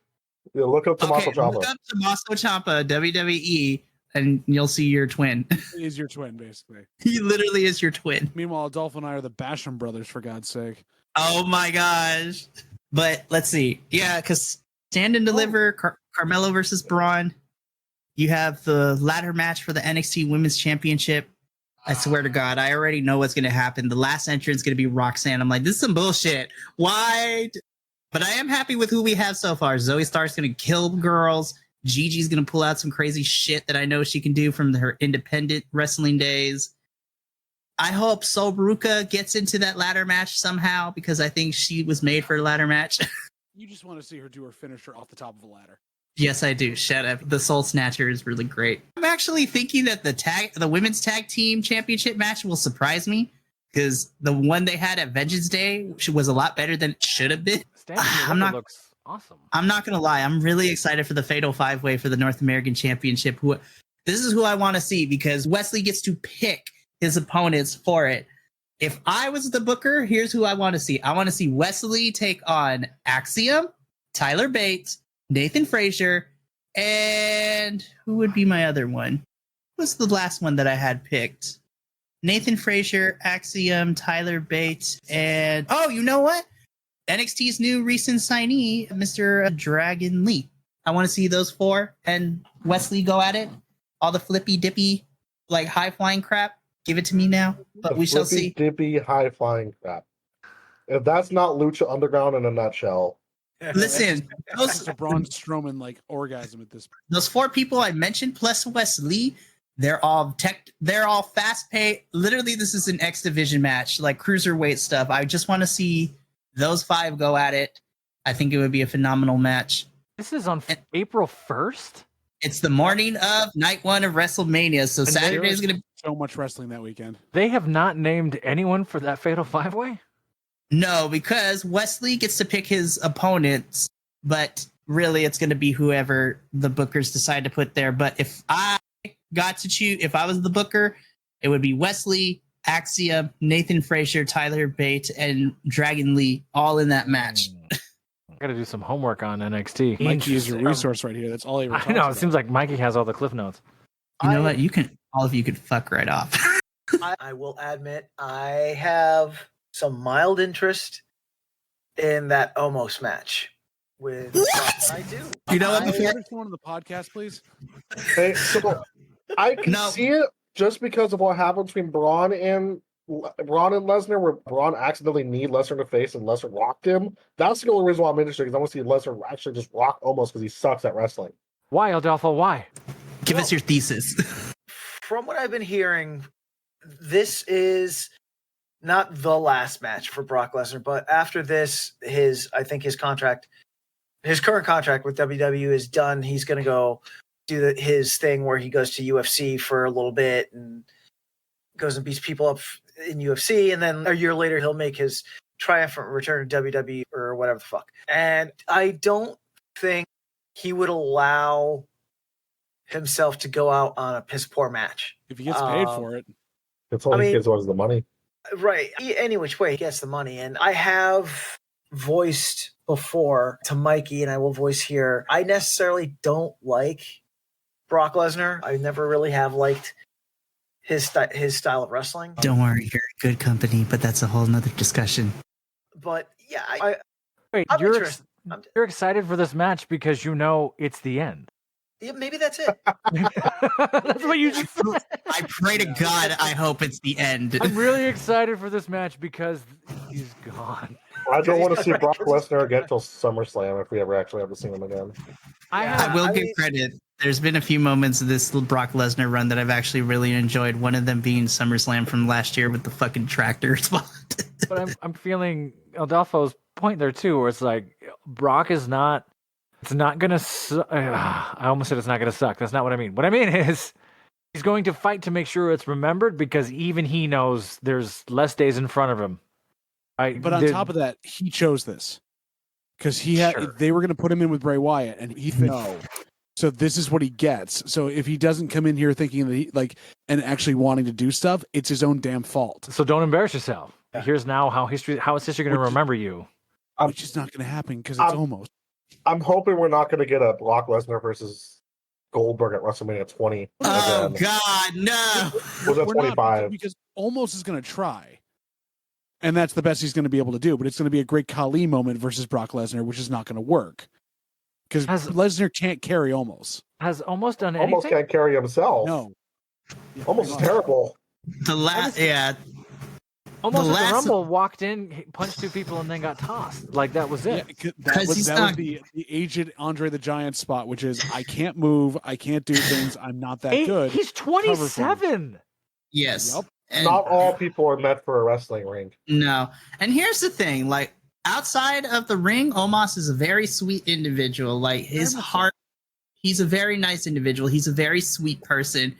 Yeah, look up Tommaso Ciampa. Look up Tommaso Ciampa, WWE, and you'll see your twin. He is your twin, basically. He literally is your twin. Meanwhile, Adolfo and I are the Basham brothers, for God's sake. Oh my gosh. But let's see. Yeah, because Stand and Deliver, Carmelo versus Braun. You have the ladder match for the NXT Women's Championship. I swear to God, I already know what's going to happen. The last entrance is going to be Roxanne. I'm like, this is some bullshit. Why? But I am happy with who we have so far. Zoe Stark's going to kill girls. Gigi's going to pull out some crazy shit that I know she can do from her independent wrestling days. I hope Sol Ruca gets into that ladder match somehow because I think she was made for a ladder match. You just want to see her do her finisher off the top of a ladder. Yes, I do. Shut up. The Soul Snatcher is really great. I'm actually thinking that the women's tag team championship match will surprise me because the one they had at Vengeance Day was a lot better than it should have been. Looks awesome. I'm not going to lie. I'm really excited for the Fatal 5-Way for the North American Championship. This is who I want to see because Wesley gets to pick his opponents for it. If I was the booker, here's who I want to see. I want to see Wesley take on Axiom, Tyler Bates, Nathan Frazier, and who would be my other one? What's the last one that I had picked? Nathan Frazier, Axiom, Tyler Bates, and oh, you know what? NXT's new recent signee, Mr. Dragon Lee. I want to see those four and Wesley go at it. All the flippy dippy, like high flying crap. Give it to me now, but we shall see. Dippy high flying crap. If that's not Lucha Underground in a nutshell. Listen, It's a Braun Strowman like orgasm at this point. those 4 people I mentioned plus Wesley, they're all fast paced. Literally, this is an X Division match, like cruiserweight stuff. I just want to see those 5 go at it. I think it would be a phenomenal match. This is on April 1st? It's the morning of night 1 of WrestleMania, so Saturday is going to be so much wrestling that weekend. They have not named anyone for that Fatal 5-Way? No, because Wesley gets to pick his opponents, but really it's going to be whoever the bookers decide to put there. But if I got to choose, if I was the booker, it would be Wesley, Axiom, Nathan Frazier, Tyler Bate, and Dragon Lee all in that match. I got to do some homework on NXT. Mikey is your resource right here. That's all he ever talks I know. about. It seems like Mikey has all the cliff notes. You know what? All of you could fuck right off. I will admit I have some mild interest in that Omos match with What? I do. You know what? Can Before, you understand one on the podcast, please? Hey, so I can No. see it just because of what happened between Braun and Lesnar, where Braun accidentally kneed Lesnar in the face and Lesnar rocked him. That's the only reason why I'm interested, because I want to see Lesnar actually just rock almost because he sucks at wrestling. Why, Adolfo? Why? give us your thesis. From what I've been hearing, this is not the last match for Brock Lesnar, but after this, I think his current contract with WWE is done. He's going to go do his thing where he goes to UFC for a little bit and goes and beats people up in UFC, and then a year later he'll make his triumphant return to WWE or whatever the fuck. And I don't think he would allow himself to go out on a piss poor match. If he gets paid for it. That's all he gives was the money. Right. Any which way he gets the money. And I have voiced before to Mikey, and I will voice here, I necessarily don't like Brock Lesnar. I never really have liked his style of wrestling. Don't worry, you're in good company, but that's a whole nother discussion. But yeah, Wait, I'm you're interested. you're excited for this match because you know it's the end. Yeah, maybe that's it. That's what you just said. I pray to God, I hope it's the end. I'm really excited for this match because he's gone. I don't want to see Brock Lesnar again till SummerSlam if we ever actually have to see him again. I will give credit. There's been a few moments of this Brock Lesnar run that I've actually really enjoyed. One of them being SummerSlam from last year with the fucking tractor spot. But I'm feeling Adolfo's point there too, where it's like Brock is not. It's not gonna. I almost said it's not gonna suck. That's not what I mean. What I mean is he's going to fight to make sure it's remembered because even he knows there's less days in front of him. But on top of that, he chose this because they were going to put him in with Bray Wyatt, and he no. So this is what he gets. So if he doesn't come in here thinking that and actually wanting to do stuff, it's his own damn fault. So don't embarrass yourself. Yeah. Here's now how is history going to remember you? Which is not going to happen because it's almost. I'm hoping we're not going to get a Brock Lesnar versus Goldberg at WrestleMania 20. Oh God, no! Was that 25? Because almost is going to try. And that's the best he's going to be able to do. But it's going to be a great Khali moment versus Brock Lesnar, which is not going to work. Because Lesnar can't carry almost. Has almost done anything? Almost can't carry himself. No. Almost is terrible. Almost at the Rumble walked in, punched 2 people, and then got tossed. Like, that was it. Yeah, that was the aged Andre the Giant spot, which is, I can't move, I can't do things, I'm not that good. He's 27! Yes. Yep. And not all people are meant for a wrestling ring. No. And here's the thing, like, outside of the ring, Omos is a very sweet individual. Like, his heart, he's a very nice individual. He's a very sweet person.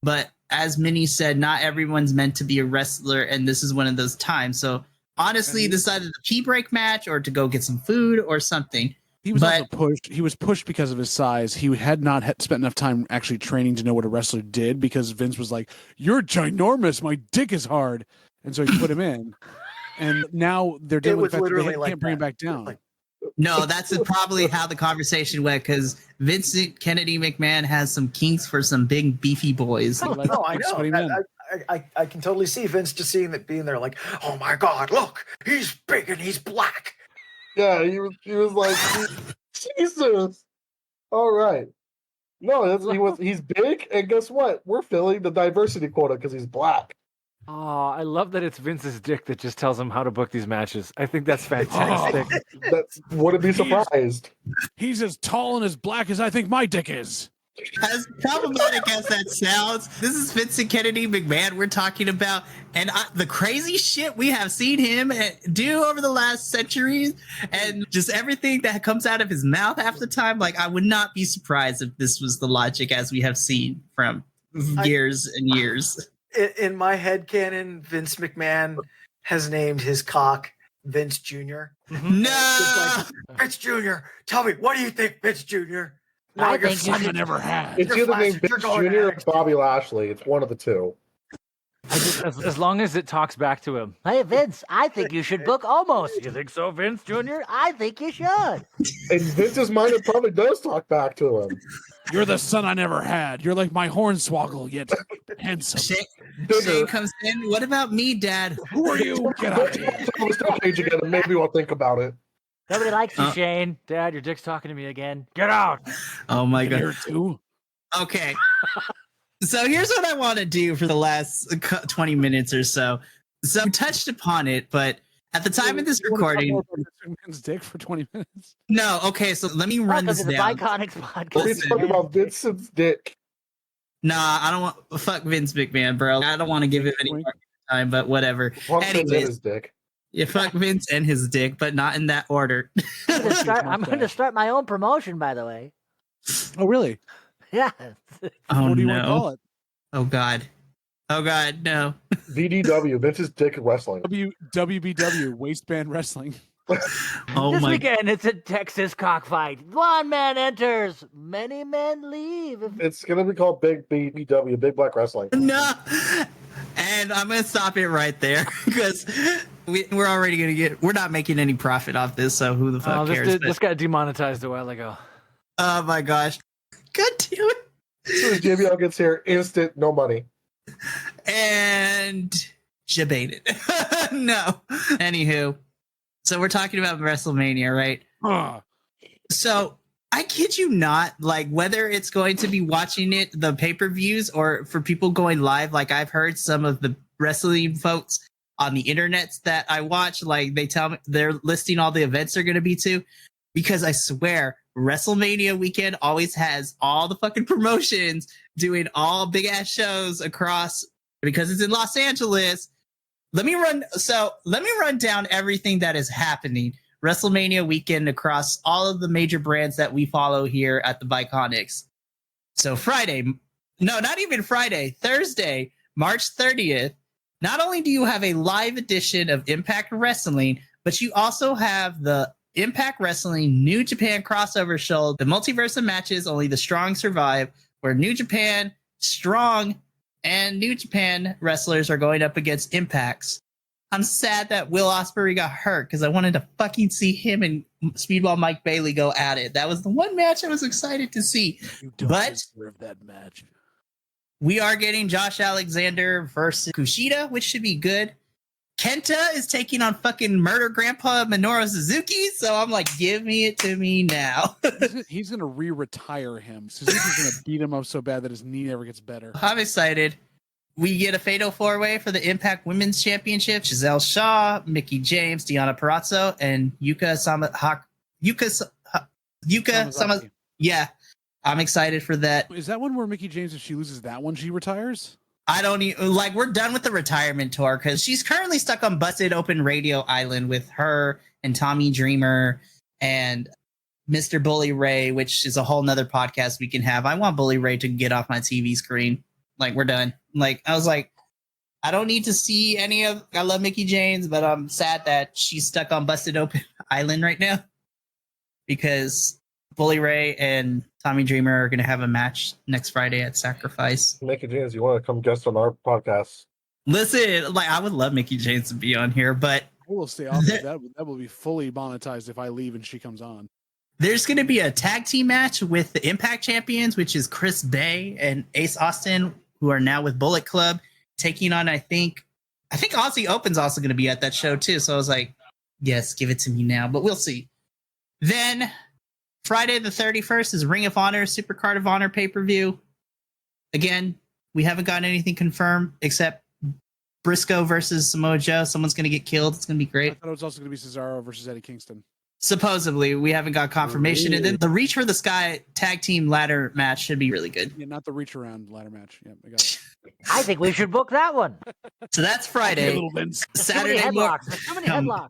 But as Minnie said, not everyone's meant to be a wrestler, and this is one of those times. So, honestly, this is either the pee break match or to go get some food or something. He was also pushed. He was pushed because of his size. He had not spent enough time actually training to know what a wrestler did because Vince was like, "You're ginormous. My dick is hard," and so he put him in. And now they're dealing with the fact that they can't bring him back down. No, that's probably how the conversation went because Vincent Kennedy McMahon has some kinks for some big beefy boys. No, I know. I can totally see Vince just being there like, oh my God, look, he's big and he's black. Yeah, he was like, Jesus. All right. No, he's big, and guess what? We're filling the diversity quota because he's black. Oh, I love that it's Vince's dick that just tells him how to book these matches. I think that's fantastic. That wouldn't be surprised. He's as tall and as black as I think my dick is. As problematic as that sounds, this is Vincent Kennedy McMahon we're talking about, and the crazy shit we have seen him do over the last centuries, and just everything that comes out of his mouth half the time. Like, I would not be surprised if this was the logic as we have seen from years and years. In my head canon, Vince McMahon has named his cock Vince Jr. No, Vince Jr., tell me, what do you think, Vince Jr.? No, I think I never had. It's either named Vince Jr. or Bobby Lashley. It's one of the two. As long as it talks back to him. Hey, Vince, I think you should book Almost. You think so, Vince Jr.? I think you should. In Vince's mind, it probably does talk back to him. You're the son I never had. You're like my hornswoggle, yet handsome. Shane comes in. What about me, Dad? Who are you? Get out of here. Page again, and maybe we'll think about it. Nobody likes you, Shane. Dad, your dick's talking to me again. Get out. Oh, my God. Here too. Okay. So here's what I want to do for the last 20 minutes or so. So we touched upon it, but at the time of this recording, Vince's dick for 20 minutes. no. Okay, so let me run this Welcome to the down. Bi-Conics podcast. We're talking about Vincent's dick. Nah, I don't want fuck Vince McMahon, bro. I don't want to give him any more time, but whatever. Punk says in Anyways, his dick. yeah, fuck Vince and his dick, but not in that order. I'm going to start my own promotion, by the way. Oh, really? Yeah. Oh What do you want to call no! it? Oh God! Oh God! No! VDW, Vince's dick wrestling. WBW, waistband wrestling. Oh This my! weekend, it's a Texas cockfight. One man enters, many men leave. It's going to be called Big BBW, Big Black Wrestling. No! And I'm gonna stop it right there because we're already gonna get. We're not making any profit off this, so who the fuck cares? This got demonetized a while ago. Oh my gosh! God damn it! As soon as JBL gets here, instant, no money. And debated. No. Anywho, so we're talking about WrestleMania, right? Huh. So I kid you not, like whether it's going to be watching it, the pay-per-views, or for people going live, like I've heard some of the wrestling folks on the internets that I watch, like they tell me they're listing all the events they're going to be to, because I swear WrestleMania weekend always has all the fucking promotions doing all big ass shows across, because it's in Los Angeles. Let me run down everything that is happening WrestleMania weekend across all of the major brands that we follow here at the Bi-Conics. So Friday, no, not even Friday, Thursday, March 30th. Not only do you have a live edition of Impact Wrestling, but you also have the Impact Wrestling New Japan crossover show, the multiverse of matches, only the strong survive, where New Japan Strong and New Japan wrestlers are going up against Impacts. I'm sad that Will Ospreay got hurt because I wanted to fucking see him and Speedball Mike Bailey go at it. That was the one match I was excited to see. You don't But deserve that match. we are getting Josh Alexander versus Kushida, which should be good. Kenta is taking on fucking murder grandpa Minoru Suzuki, so I'm like, give me it to me now. He's going to re-retire him. Suzuki's going to beat him up so bad that his knee never gets better. I'm excited. We get a fatal four-way for the Impact Women's Championship. Giselle Shaw, Mickie James, Deonna Purrazzo, and Yuka Sama. Yeah, I'm excited for that. Is that one where Mickie James, if she loses that one, she retires? I don't even like. We're done with the retirement tour because she's currently stuck on Busted Open Radio Island with her and Tommy Dreamer and Mr. Bully Ray, which is a whole nother podcast we can have. I want Bully Ray to get off my TV screen. Like, we're done. Like, I was like, I don't need to see any of. I love Mickie James, but I'm sad that she's stuck on Busted Open Island right now because Bully Ray and Tommy Dreamer are going to have a match next Friday at Sacrifice. Mickie James, you want to come guest on our podcast? Listen, like, I would love Mickie James to be on here, but I will stay off of that. That will be fully monetized if I leave and she comes on. there's going to be a tag team match with the Impact Champions, which is Chris Bay and Ace Austin, who are now with Bullet Club, taking on, I think Aussie Open's also going to be at that show too. So I was like, yes, give it to me now, but we'll see. Then Friday the 31st is Ring of Honor, Super Card of Honor pay-per-view. Again, we haven't gotten anything confirmed except Briscoe versus Samoa Joe. Someone's going to get killed. It's going to be I great. thought it was also going to be Cesaro versus Eddie Kingston. Supposedly, we haven't got confirmation. And then the Reach for the Sky tag team ladder match should be really good. Yeah, not the reach around ladder match. Yeah, I got it. I think we should book that one. So that's Friday. Okay, little Vince. Saturday Too many morning. headlocks. Too many headlocks.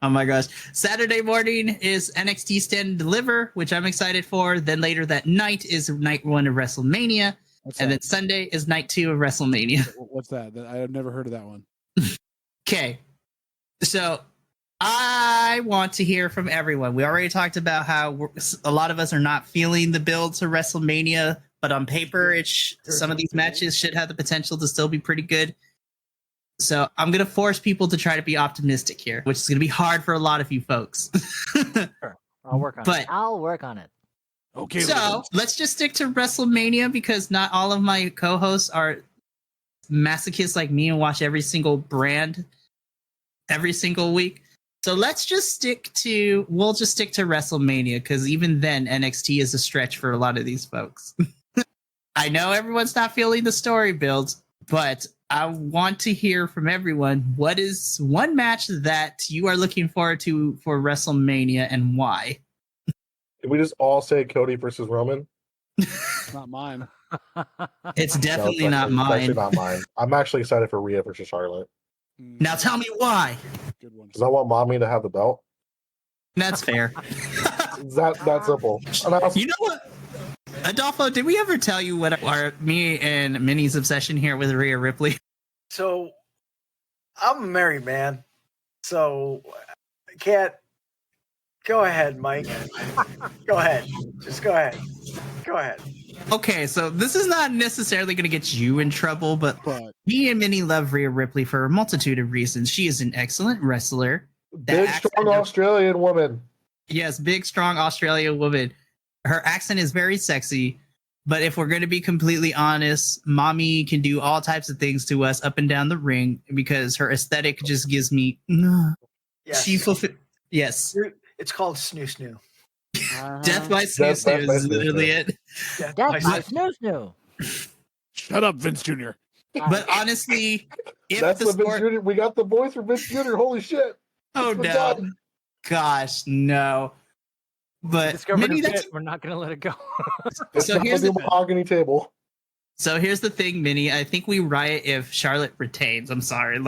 Oh my gosh. Saturday morning is NXT Stand and Deliver, which I'm excited for. Then later that night is night 1 of WrestleMania. What's And that? then Sunday is night 2 of WrestleMania. What's that? I've never heard of that one. Okay. So I want to hear from everyone. We already talked about how a lot of us are not feeling the build to WrestleMania, but on paper, some of these matches should have the potential to still be pretty good. So I'm going to force people to try to be optimistic here, which is going to be hard for a lot of you folks. Sure. I'll work on it. I'll work on it. Okay. So let's just stick to WrestleMania because not all of my co-hosts are masochists like me and watch every single brand every single week. So we'll just stick to WrestleMania because even then NXT is a stretch for a lot of these folks. I know everyone's not feeling the story builds, but I want to hear from everyone. What is one match that you are looking forward to for WrestleMania and why? Can we just all say Cody versus Roman? It's not mine. It's definitely No, not it's mine. actually not mine. I'm actually excited for Rhea versus Charlotte Now tell me why. Good one. because I want Mommy to have the belt. That's fair. It's that simple. And I also, You know what? Adolfo, did we ever tell you what me and Minnie's obsession here with Rhea Ripley? So I'm a married man, so I can't. Go ahead, Mike. Go ahead. Just go ahead. Go ahead. Okay, so this is not necessarily going to get you in trouble, but me and Minnie love Rhea Ripley for a multitude of reasons. She is an excellent wrestler. big, strong Australian woman. Yes, big, strong Australian woman. Her accent is very sexy, but if we're going to be completely honest, Mommy can do all types of things to us up and down the ring because her aesthetic just gives me. Yes. Yes. It's called Snoo Snoo. Death by Death by Snoo is Snoo literally Snoo. it. Death That's by my Snoo. snoo snoo. Shut up, Vince Jr. But honestly, if That's the the Vince story, Jr. We got the voice for Vince Jr. Holy shit! oh It's been no, done. gosh, no. But Discovered Minnie, a that's bit. We're not going to let it go. It's So not here's the the- mahogany table. so here's the thing, Minnie. I think we riot if Charlotte retains. I'm sorry,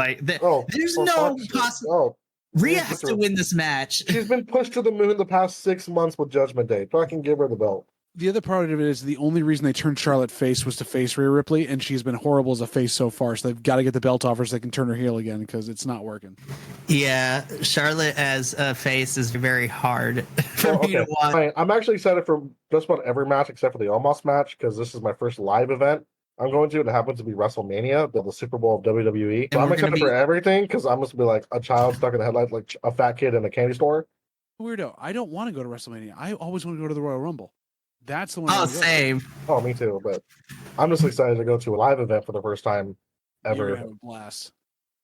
Oh, there's for no fuck's sake. possible. Oh, Rhea has to win this match. she's been pushed to the moon the past 6 months with Judgment Day. Fucking give her the belt. The other part of it is the only reason they turned Charlotte face was to face Rhea Ripley, and she's been horrible as a face so far. So they've got to get the belt off her so they can turn her heel again because it's not working. Yeah, Charlotte as a face is very hard for me to watch. Fine. I'm actually excited for just about every match except for the Almost match because this is my first live event I'm going to. It happens to be WrestleMania, the Super Bowl of WWE. So And I'm we're gonna excited for everything because I'm supposed to be like a child stuck in the headlights, like a fat kid in a candy store. Weirdo. I don't want to go to WrestleMania. I always want to go to the Royal Rumble. That's the one. I Oh, wanna go to. same. Oh, me too. But I'm just excited to go to a live event for the first time You're ever. gonna have a blast.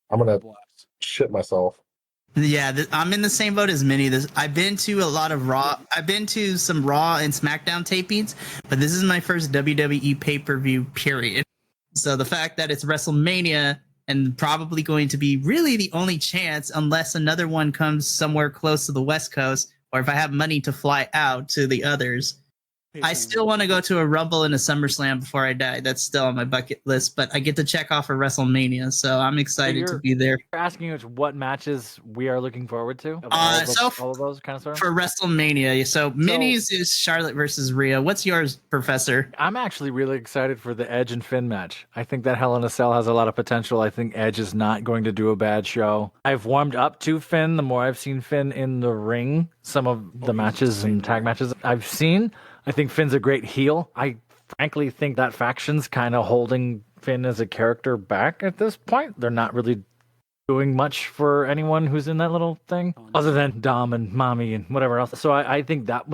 I'm gonna Blast. shit myself. Yeah, I'm in the same boat as Minnie. I've been to a lot of Raw. I've been to some Raw and SmackDown tapings, but this is my first WWE pay-per-view, period. So the fact that it's WrestleMania and probably going to be really the only chance, unless another one comes somewhere close to the West Coast, or if I have money to fly out to the others, I still want to go to a Rumble and a SummerSlam before I die. That's still on my bucket list, but I get to check off a WrestleMania, so I'm excited to be there. You're asking us what matches we are looking forward to? Of all of those kind of stuff? For WrestleMania, so Minnie's is Charlotte versus Rhea. What's yours, Professor? I'm actually really excited for the Edge and Finn match. I think that Hell in a Cell has a lot of potential. I think Edge is not going to do a bad show. I've warmed up to Finn the more I've seen Finn in the ring. Some of the matches and tag matches I've seen, I think Finn's a great heel. I frankly think that faction's kind of holding Finn as a character back at this point. They're not really doing much for anyone who's in that little thing, other than Dom and Mommy and whatever else. So I think that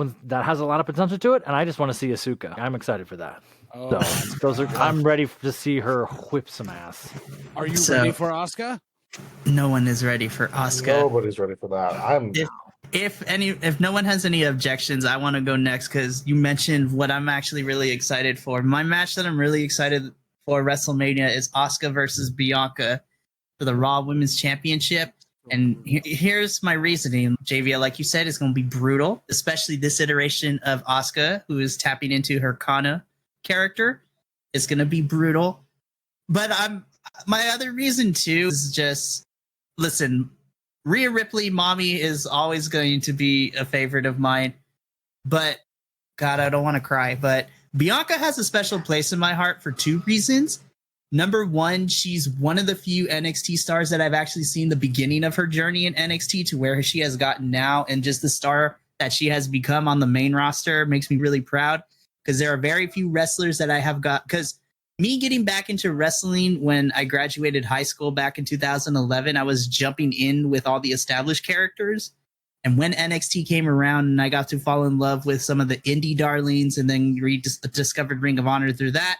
has a lot of potential to it, and I just want to see Asuka. I'm excited for that. Oh, So I'm ready to see her whip some ass. are you ready for Asuka? No one is ready for Asuka. Nobody's ready for that. I'm. If no one has any objections, I want to go next because you mentioned what I'm actually really excited for. My match that I'm really excited for WrestleMania is Asuka versus Bianca. for the Raw Women's Championship. And here's my reasoning. JVL, like you said, is going to be brutal, especially this iteration of Asuka, who is tapping into her Kana character. It's going to be brutal. But my other reason, too, is just, listen, Rhea Ripley, mommy, is always going to be a favorite of mine. But, God, I don't want to cry. But Bianca has a special place in my heart for two reasons. Number one, she's one of the few NXT stars that I've actually seen the beginning of her journey in NXT to where she has gotten now, and just the star that she has become on the main roster makes me really proud, because there are very few wrestlers that I have got. Because me getting back into wrestling when I graduated high school back in 2011, I was jumping in with all the established characters. And when NXT came around and I got to fall in love with some of the indie darlings and then rediscovered Ring of Honor through that.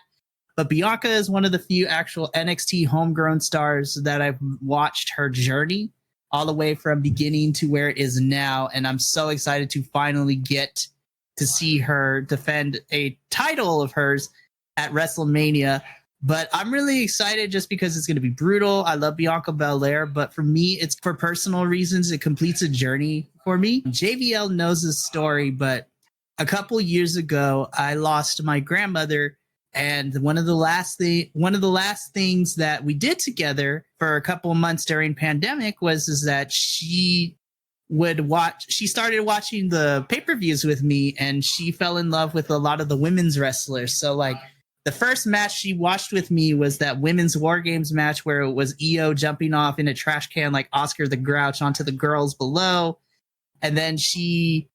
But Bianca is one of the few actual NXT homegrown stars that I've watched her journey all the way from beginning to where it is now. And I'm so excited to finally get to see her defend a title of hers at WrestleMania. But I'm really excited just because it's going to be brutal. I love Bianca Belair, but for me, it's for personal reasons. It completes a journey for me. JVL knows this story, but a couple years ago, I lost my grandmother. And one of the last things that we did together for a couple of months during pandemic was that she started watching the pay-per-views with me, and she fell in love with a lot of the women's wrestlers. So like the first match she watched with me was that women's War Games match where it was Io jumping off in a trash can like Oscar the Grouch onto the girls below. And then she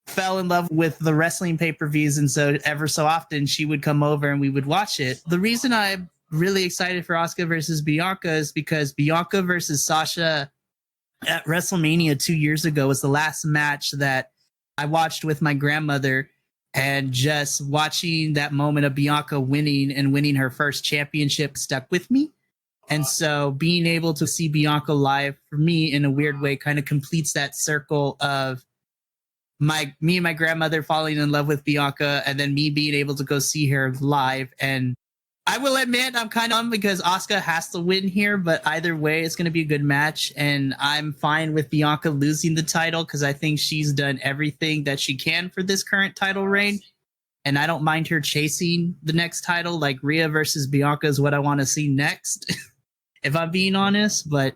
fell in love with the wrestling pay-per-views, and so ever so often she would come over and we would watch it. The reason I'm really excited for Asuka versus Bianca is because Bianca versus Sasha at WrestleMania 2 years ago was the last match that I watched with my grandmother, and just watching that moment of Bianca winning her first championship stuck with me. And so being able to see Bianca live for me in a weird way kind of completes that circle of me and my grandmother falling in love with Bianca, and then me being able to go see her live. And I will admit I'm kind of on because Asuka has to win here, but either way, it's going to be a good match. And I'm fine with Bianca losing the title because I think she's done everything that she can for this current title reign. And I don't mind her chasing the next title. Like Rhea versus Bianca is what I want to see next, if I'm being honest. But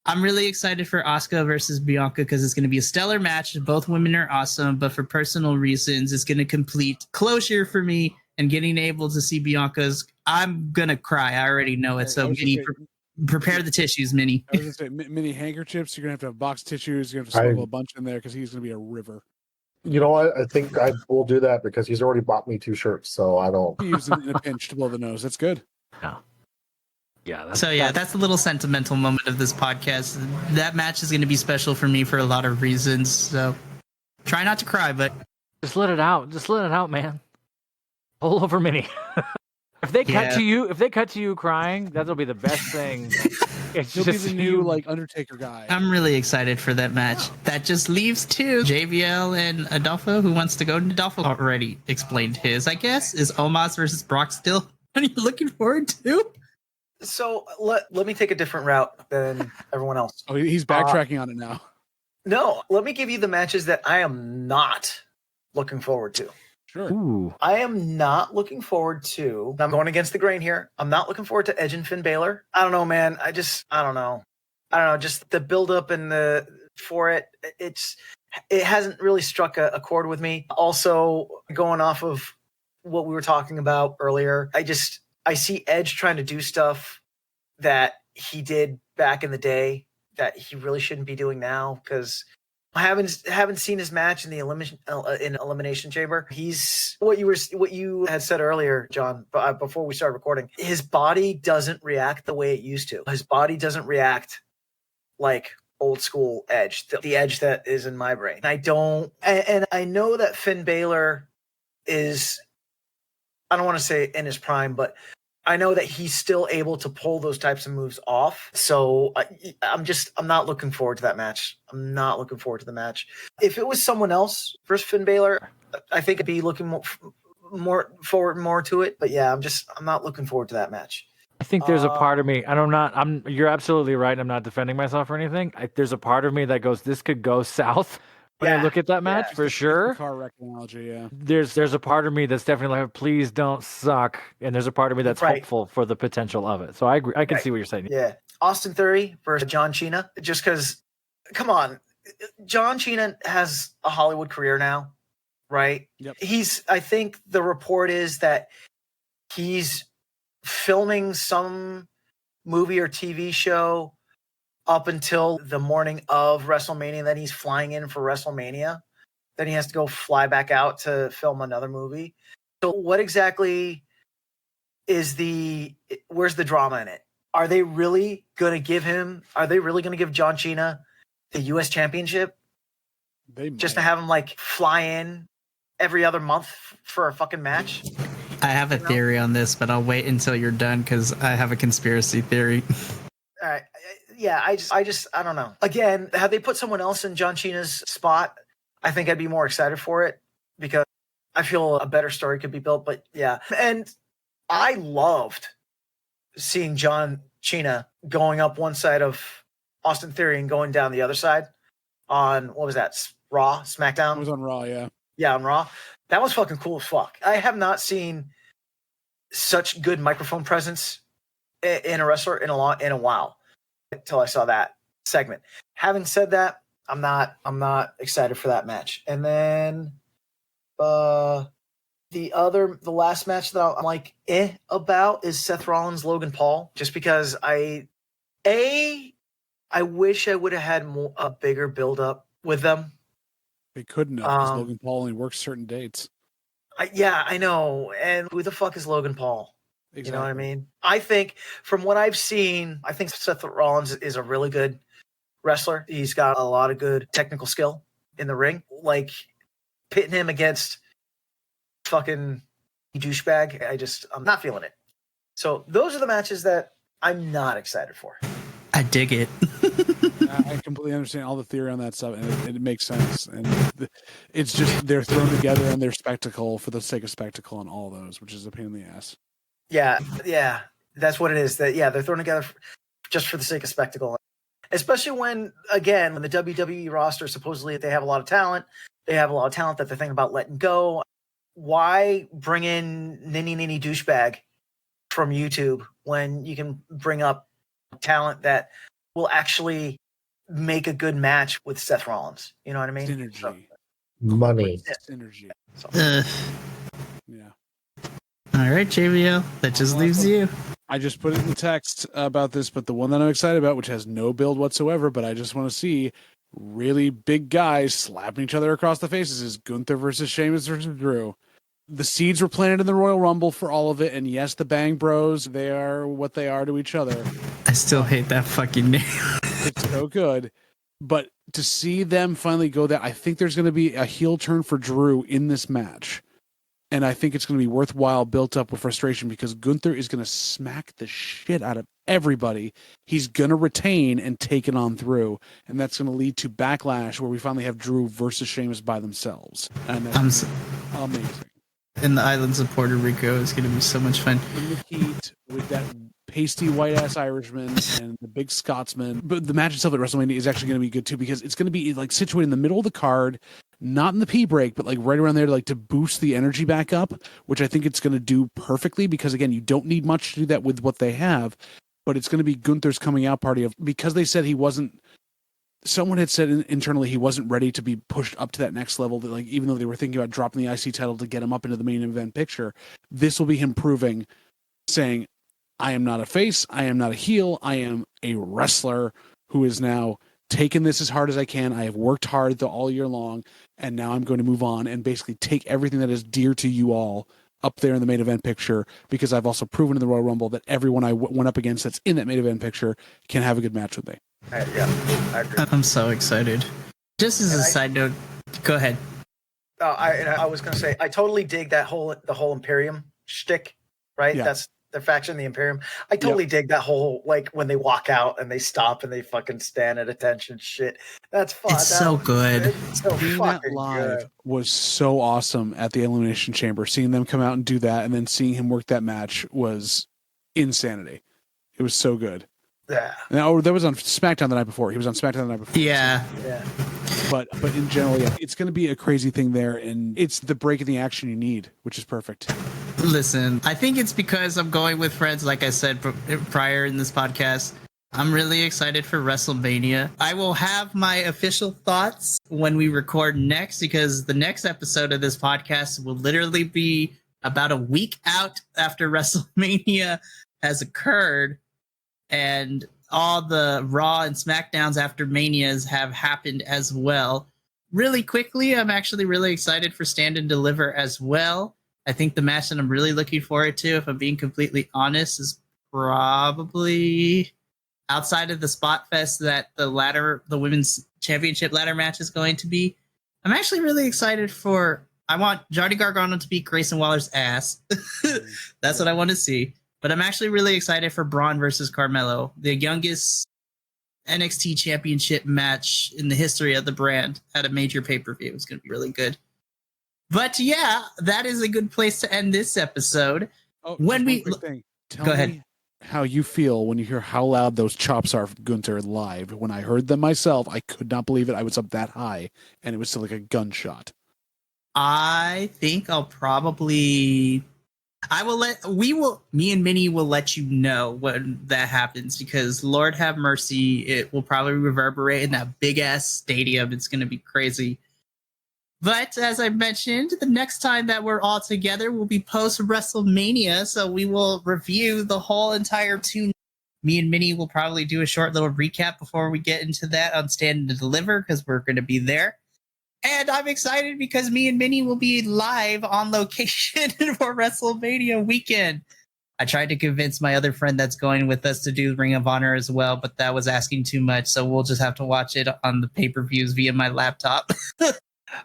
I'm really excited for Asuka versus Bianca because it's going to be a stellar match. Both women are awesome, but for personal reasons, it's going to complete closure for me. And getting able to see Bianca's, I'm going to cry. I already know it. So, Minnie, prepare the tissues, Minnie. I was going to say, mini handkerchiefs. You're going to have box tissues. You're going to have to smuggle a bunch in there because he's going to be a river. You know what? I think I will do that because he's already bought me 2 shirts, so I don't. Use it in a pinch to blow the nose. That's good. Yeah. That's a little sentimental moment of this podcast. That match is going to be special for me for a lot of reasons. So try not to cry, but Just let it out. Just let it out, man. All over Minnie. If they cut to you crying, that'll be the best thing. It's He'll be just the new like Undertaker guy. I'm really excited for that match. That just leaves 2. JVL and Adolfo. Who wants to go? Adolfo already explained his, I guess. Is Omos versus Brock still? What are you looking forward to? So let me take a different route than everyone else. Oh, he's backtracking on it now. No, let me give you the matches that I am not looking forward to. Sure. Ooh. I am not looking forward to. I'm going against the grain here. I'm not looking forward to Edge and Finn Balor. I don't know, man. I don't know. Just the build up and for it. It hasn't really struck a chord with me. Also, going off of what we were talking about earlier, I see Edge trying to do stuff that he did back in the day that he really shouldn't be doing now, because I haven't seen his match in the Elimination Chamber. He's what you had said earlier, John, before we started recording. His body doesn't react the way it used to. His body doesn't react like old school Edge, the Edge that is in my brain. And I know that Finn Balor is, I don't want to say in his prime, but I know that he's still able to pull those types of moves off. So I'm not looking forward to that match. I'm not looking forward to the match. If it was someone else versus Finn Balor, I think I'd be looking more forward to it. But yeah, I'm not looking forward to that match. I think there's a part of me, and you're absolutely right. I'm not defending myself or anything. There's a part of me that goes, this could go south when I look at that match for sure. Car wreck analogy, yeah. There's a part of me that's definitely like, please don't suck. And there's a part of me that's hopeful for the potential of it. So I agree. I can see what you're saying. Yeah. Austin Theory versus John Cena. Just because, come on. John Cena has a Hollywood career now, right? Yep. I think the report is that he's filming some movie or TV show up until the morning of WrestleMania. Then he's flying in for WrestleMania. Then he has to go fly back out to film another movie. So what exactly where's the drama in it? Are they really going to give John Cena the U.S. Championship? Just to have him like fly in every other month for a fucking match? I have a theory on this, but I'll wait until you're done because I have a conspiracy theory. All right. Yeah, I don't know. Again, had they put someone else in John Cena's spot, I think I'd be more excited for it because I feel a better story could be built. But yeah, and I loved seeing John Cena going up one side of Austin Theory and going down the other side on, what was that, Raw, SmackDown? It was on Raw, yeah. Yeah, on Raw. That was fucking cool as fuck. I have not seen such good microphone presence in a wrestler in a while until I saw that segment. Having said that, I'm not excited for that match. And then the last match that I'm like about is Seth Rollins Logan Paul, just because I wish I would have had a bigger build up with them. They couldn't have because Logan Paul only works certain dates. I know. And who the fuck is Logan Paul? Exactly. You know what I mean? I think from what I've seen, I think Seth Rollins is a really good wrestler. He's got a lot of good technical skill in the ring. Like pitting him against fucking douchebag, I'm not feeling it. So those are the matches that I'm not excited for. I dig it. I completely understand all the theory on that stuff, and it makes sense. And it's just they're thrown together and they're spectacle for the sake of spectacle on all those, which is a pain in the ass. Yeah, that's what it is. They're thrown together just for the sake of spectacle. Especially when the WWE roster, supposedly they have a lot of talent. They have a lot of talent that they're thinking about letting go. Why bring in Ninny douchebag from YouTube when you can bring up talent that will actually make a good match with Seth Rollins? You know what I mean? Synergy. Money. Synergy. Yeah. All right, JBL. That just leaves you. I just put it in the text about this, but the one that I'm excited about, which has no build whatsoever, but I just want to see really big guys slapping each other across the faces, is Gunther versus Sheamus versus Drew. The seeds were planted in the Royal Rumble for all of it, and yes, the Bang Bros, they are what they are to each other. I still hate that fucking name. It's so good. But to see them finally go there, I think there's going to be a heel turn for Drew in this match. And I think it's going to be worthwhile, built up with frustration, because Gunther is going to smack the shit out of everybody. He's going to retain and take it on through. And that's going to lead to Backlash, where we finally have Drew versus Sheamus by themselves. And that's amazing. In the islands of Puerto Rico, it's going to be so much fun. In the heat, with that pasty white-ass Irishman and the big Scotsman. But the match itself at WrestleMania is actually going to be good, too, because it's going to be like situated in the middle of the card, not in the pee break, but like right around there, like to boost the energy back up, which I think it's going to do perfectly, because again, you don't need much to do that with what they have, but it's going to be Gunther's coming out party because they said he wasn't, someone had said internally he wasn't ready to be pushed up to that next level, that like, even though they were thinking about dropping the IC title to get him up into the main event picture, this will be him proving, saying, I am not a face, I am not a heel, I am a wrestler who is now taken this as hard as I can. I have worked hard all year long, and now I'm going to move on and basically take everything that is dear to you all up there in the main event picture, because I've also proven in the Royal Rumble that everyone I went up against that's in that main event picture can have a good match with me. I agree. I'm so excited. Just as a side note, go ahead. I was going to say, I totally dig the whole Imperium shtick, right? Yeah. That's their faction, the Imperium. I totally dig that whole, like, when they walk out and they stop and they fucking stand at attention shit. That's fun. It's so good. It's so Seeing that live good. was so awesome at the Elimination Chamber. Seeing them come out and do that, and then seeing him work that match was insanity. It was so good. Yeah. Now, that was on SmackDown the night before. He was on SmackDown the night before. Yeah. Yeah. But in general, yeah, it's going to be a crazy thing there, and it's the break in the action you need, which is perfect. Listen, I think it's because I'm going with friends, like I said prior in this podcast. I'm really excited for WrestleMania. I will have my official thoughts when we record next, because the next episode of this podcast will literally be about a week out after WrestleMania has occurred, and all the Raw and SmackDowns after Manias have happened as well. Really quickly, I'm actually really excited for Stand and Deliver as well. I think the match that I'm really looking forward to, if I'm being completely honest, is probably outside of the Spot Fest that the women's championship ladder match is going to be. I'm actually really excited for. I want Johnny Gargano to beat Grayson Waller's ass. That's what I want to see. But I'm actually really excited for Braun versus Carmelo, the youngest NXT championship match in the history of the brand at a major pay-per-view. It's going to be really good. But yeah, that is a good place to end this episode. Oh, when we Tell go me ahead. how you feel when you hear how loud those chops are from Gunther live. When I heard them myself, I could not believe it. I was up that high, and it was still like a gunshot. I think I'll probably. Me and Minnie will let you know when that happens, because Lord have mercy, it will probably reverberate in that big ass stadium. It's going to be crazy. But as I mentioned, the next time that we're all together will be post WrestleMania, so we will review the whole entire tune. Me and Minnie will probably do a short little recap before we get into that on Stand and Deliver, because we're going to be there. And I'm excited because me and Minnie will be live on location for WrestleMania weekend. I tried to convince my other friend that's going with us to do Ring of Honor as well, but that was asking too much, so we'll just have to watch it on the pay-per-views via my laptop.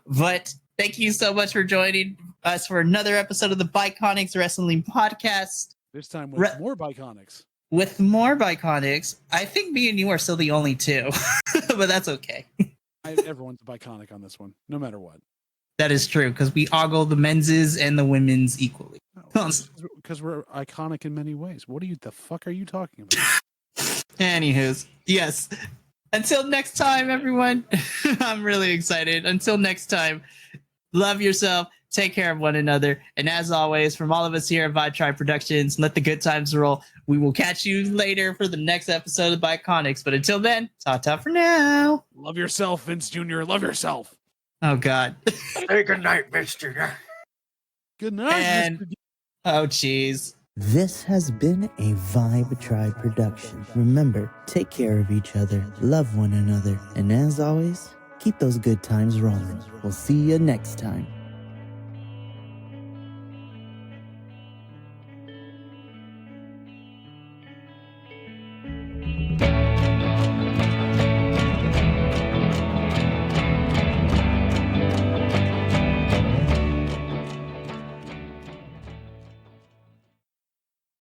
But thank you so much for joining us for another episode of the Bi-Conics Wrestling Podcast. This time with more Bi-Conics. With more Bi-Conics. I think me and you are still the only two, but that's okay. Everyone's a Bi-Conic on this one, no matter what. That is true, because we ogle the men's and the women's equally. Because we're iconic in many ways. The fuck are you talking about? Anywho's, yes. Until next time, everyone. I'm really excited. Until next time, love yourself, take care of one another, and as always, from all of us here at Vibe Productions, let the good times roll. We will catch you later for the next episode of Bi-Conics, but until then, ta-ta for now. Love yourself, Vince Jr. Love yourself. Oh, God. Hey, good night, Vince Jr. Good night. And, oh, jeez. This has been a Vibe Tribe production. Remember, take care of each other, love one another, and as always, keep those good times rolling. We'll see you next time.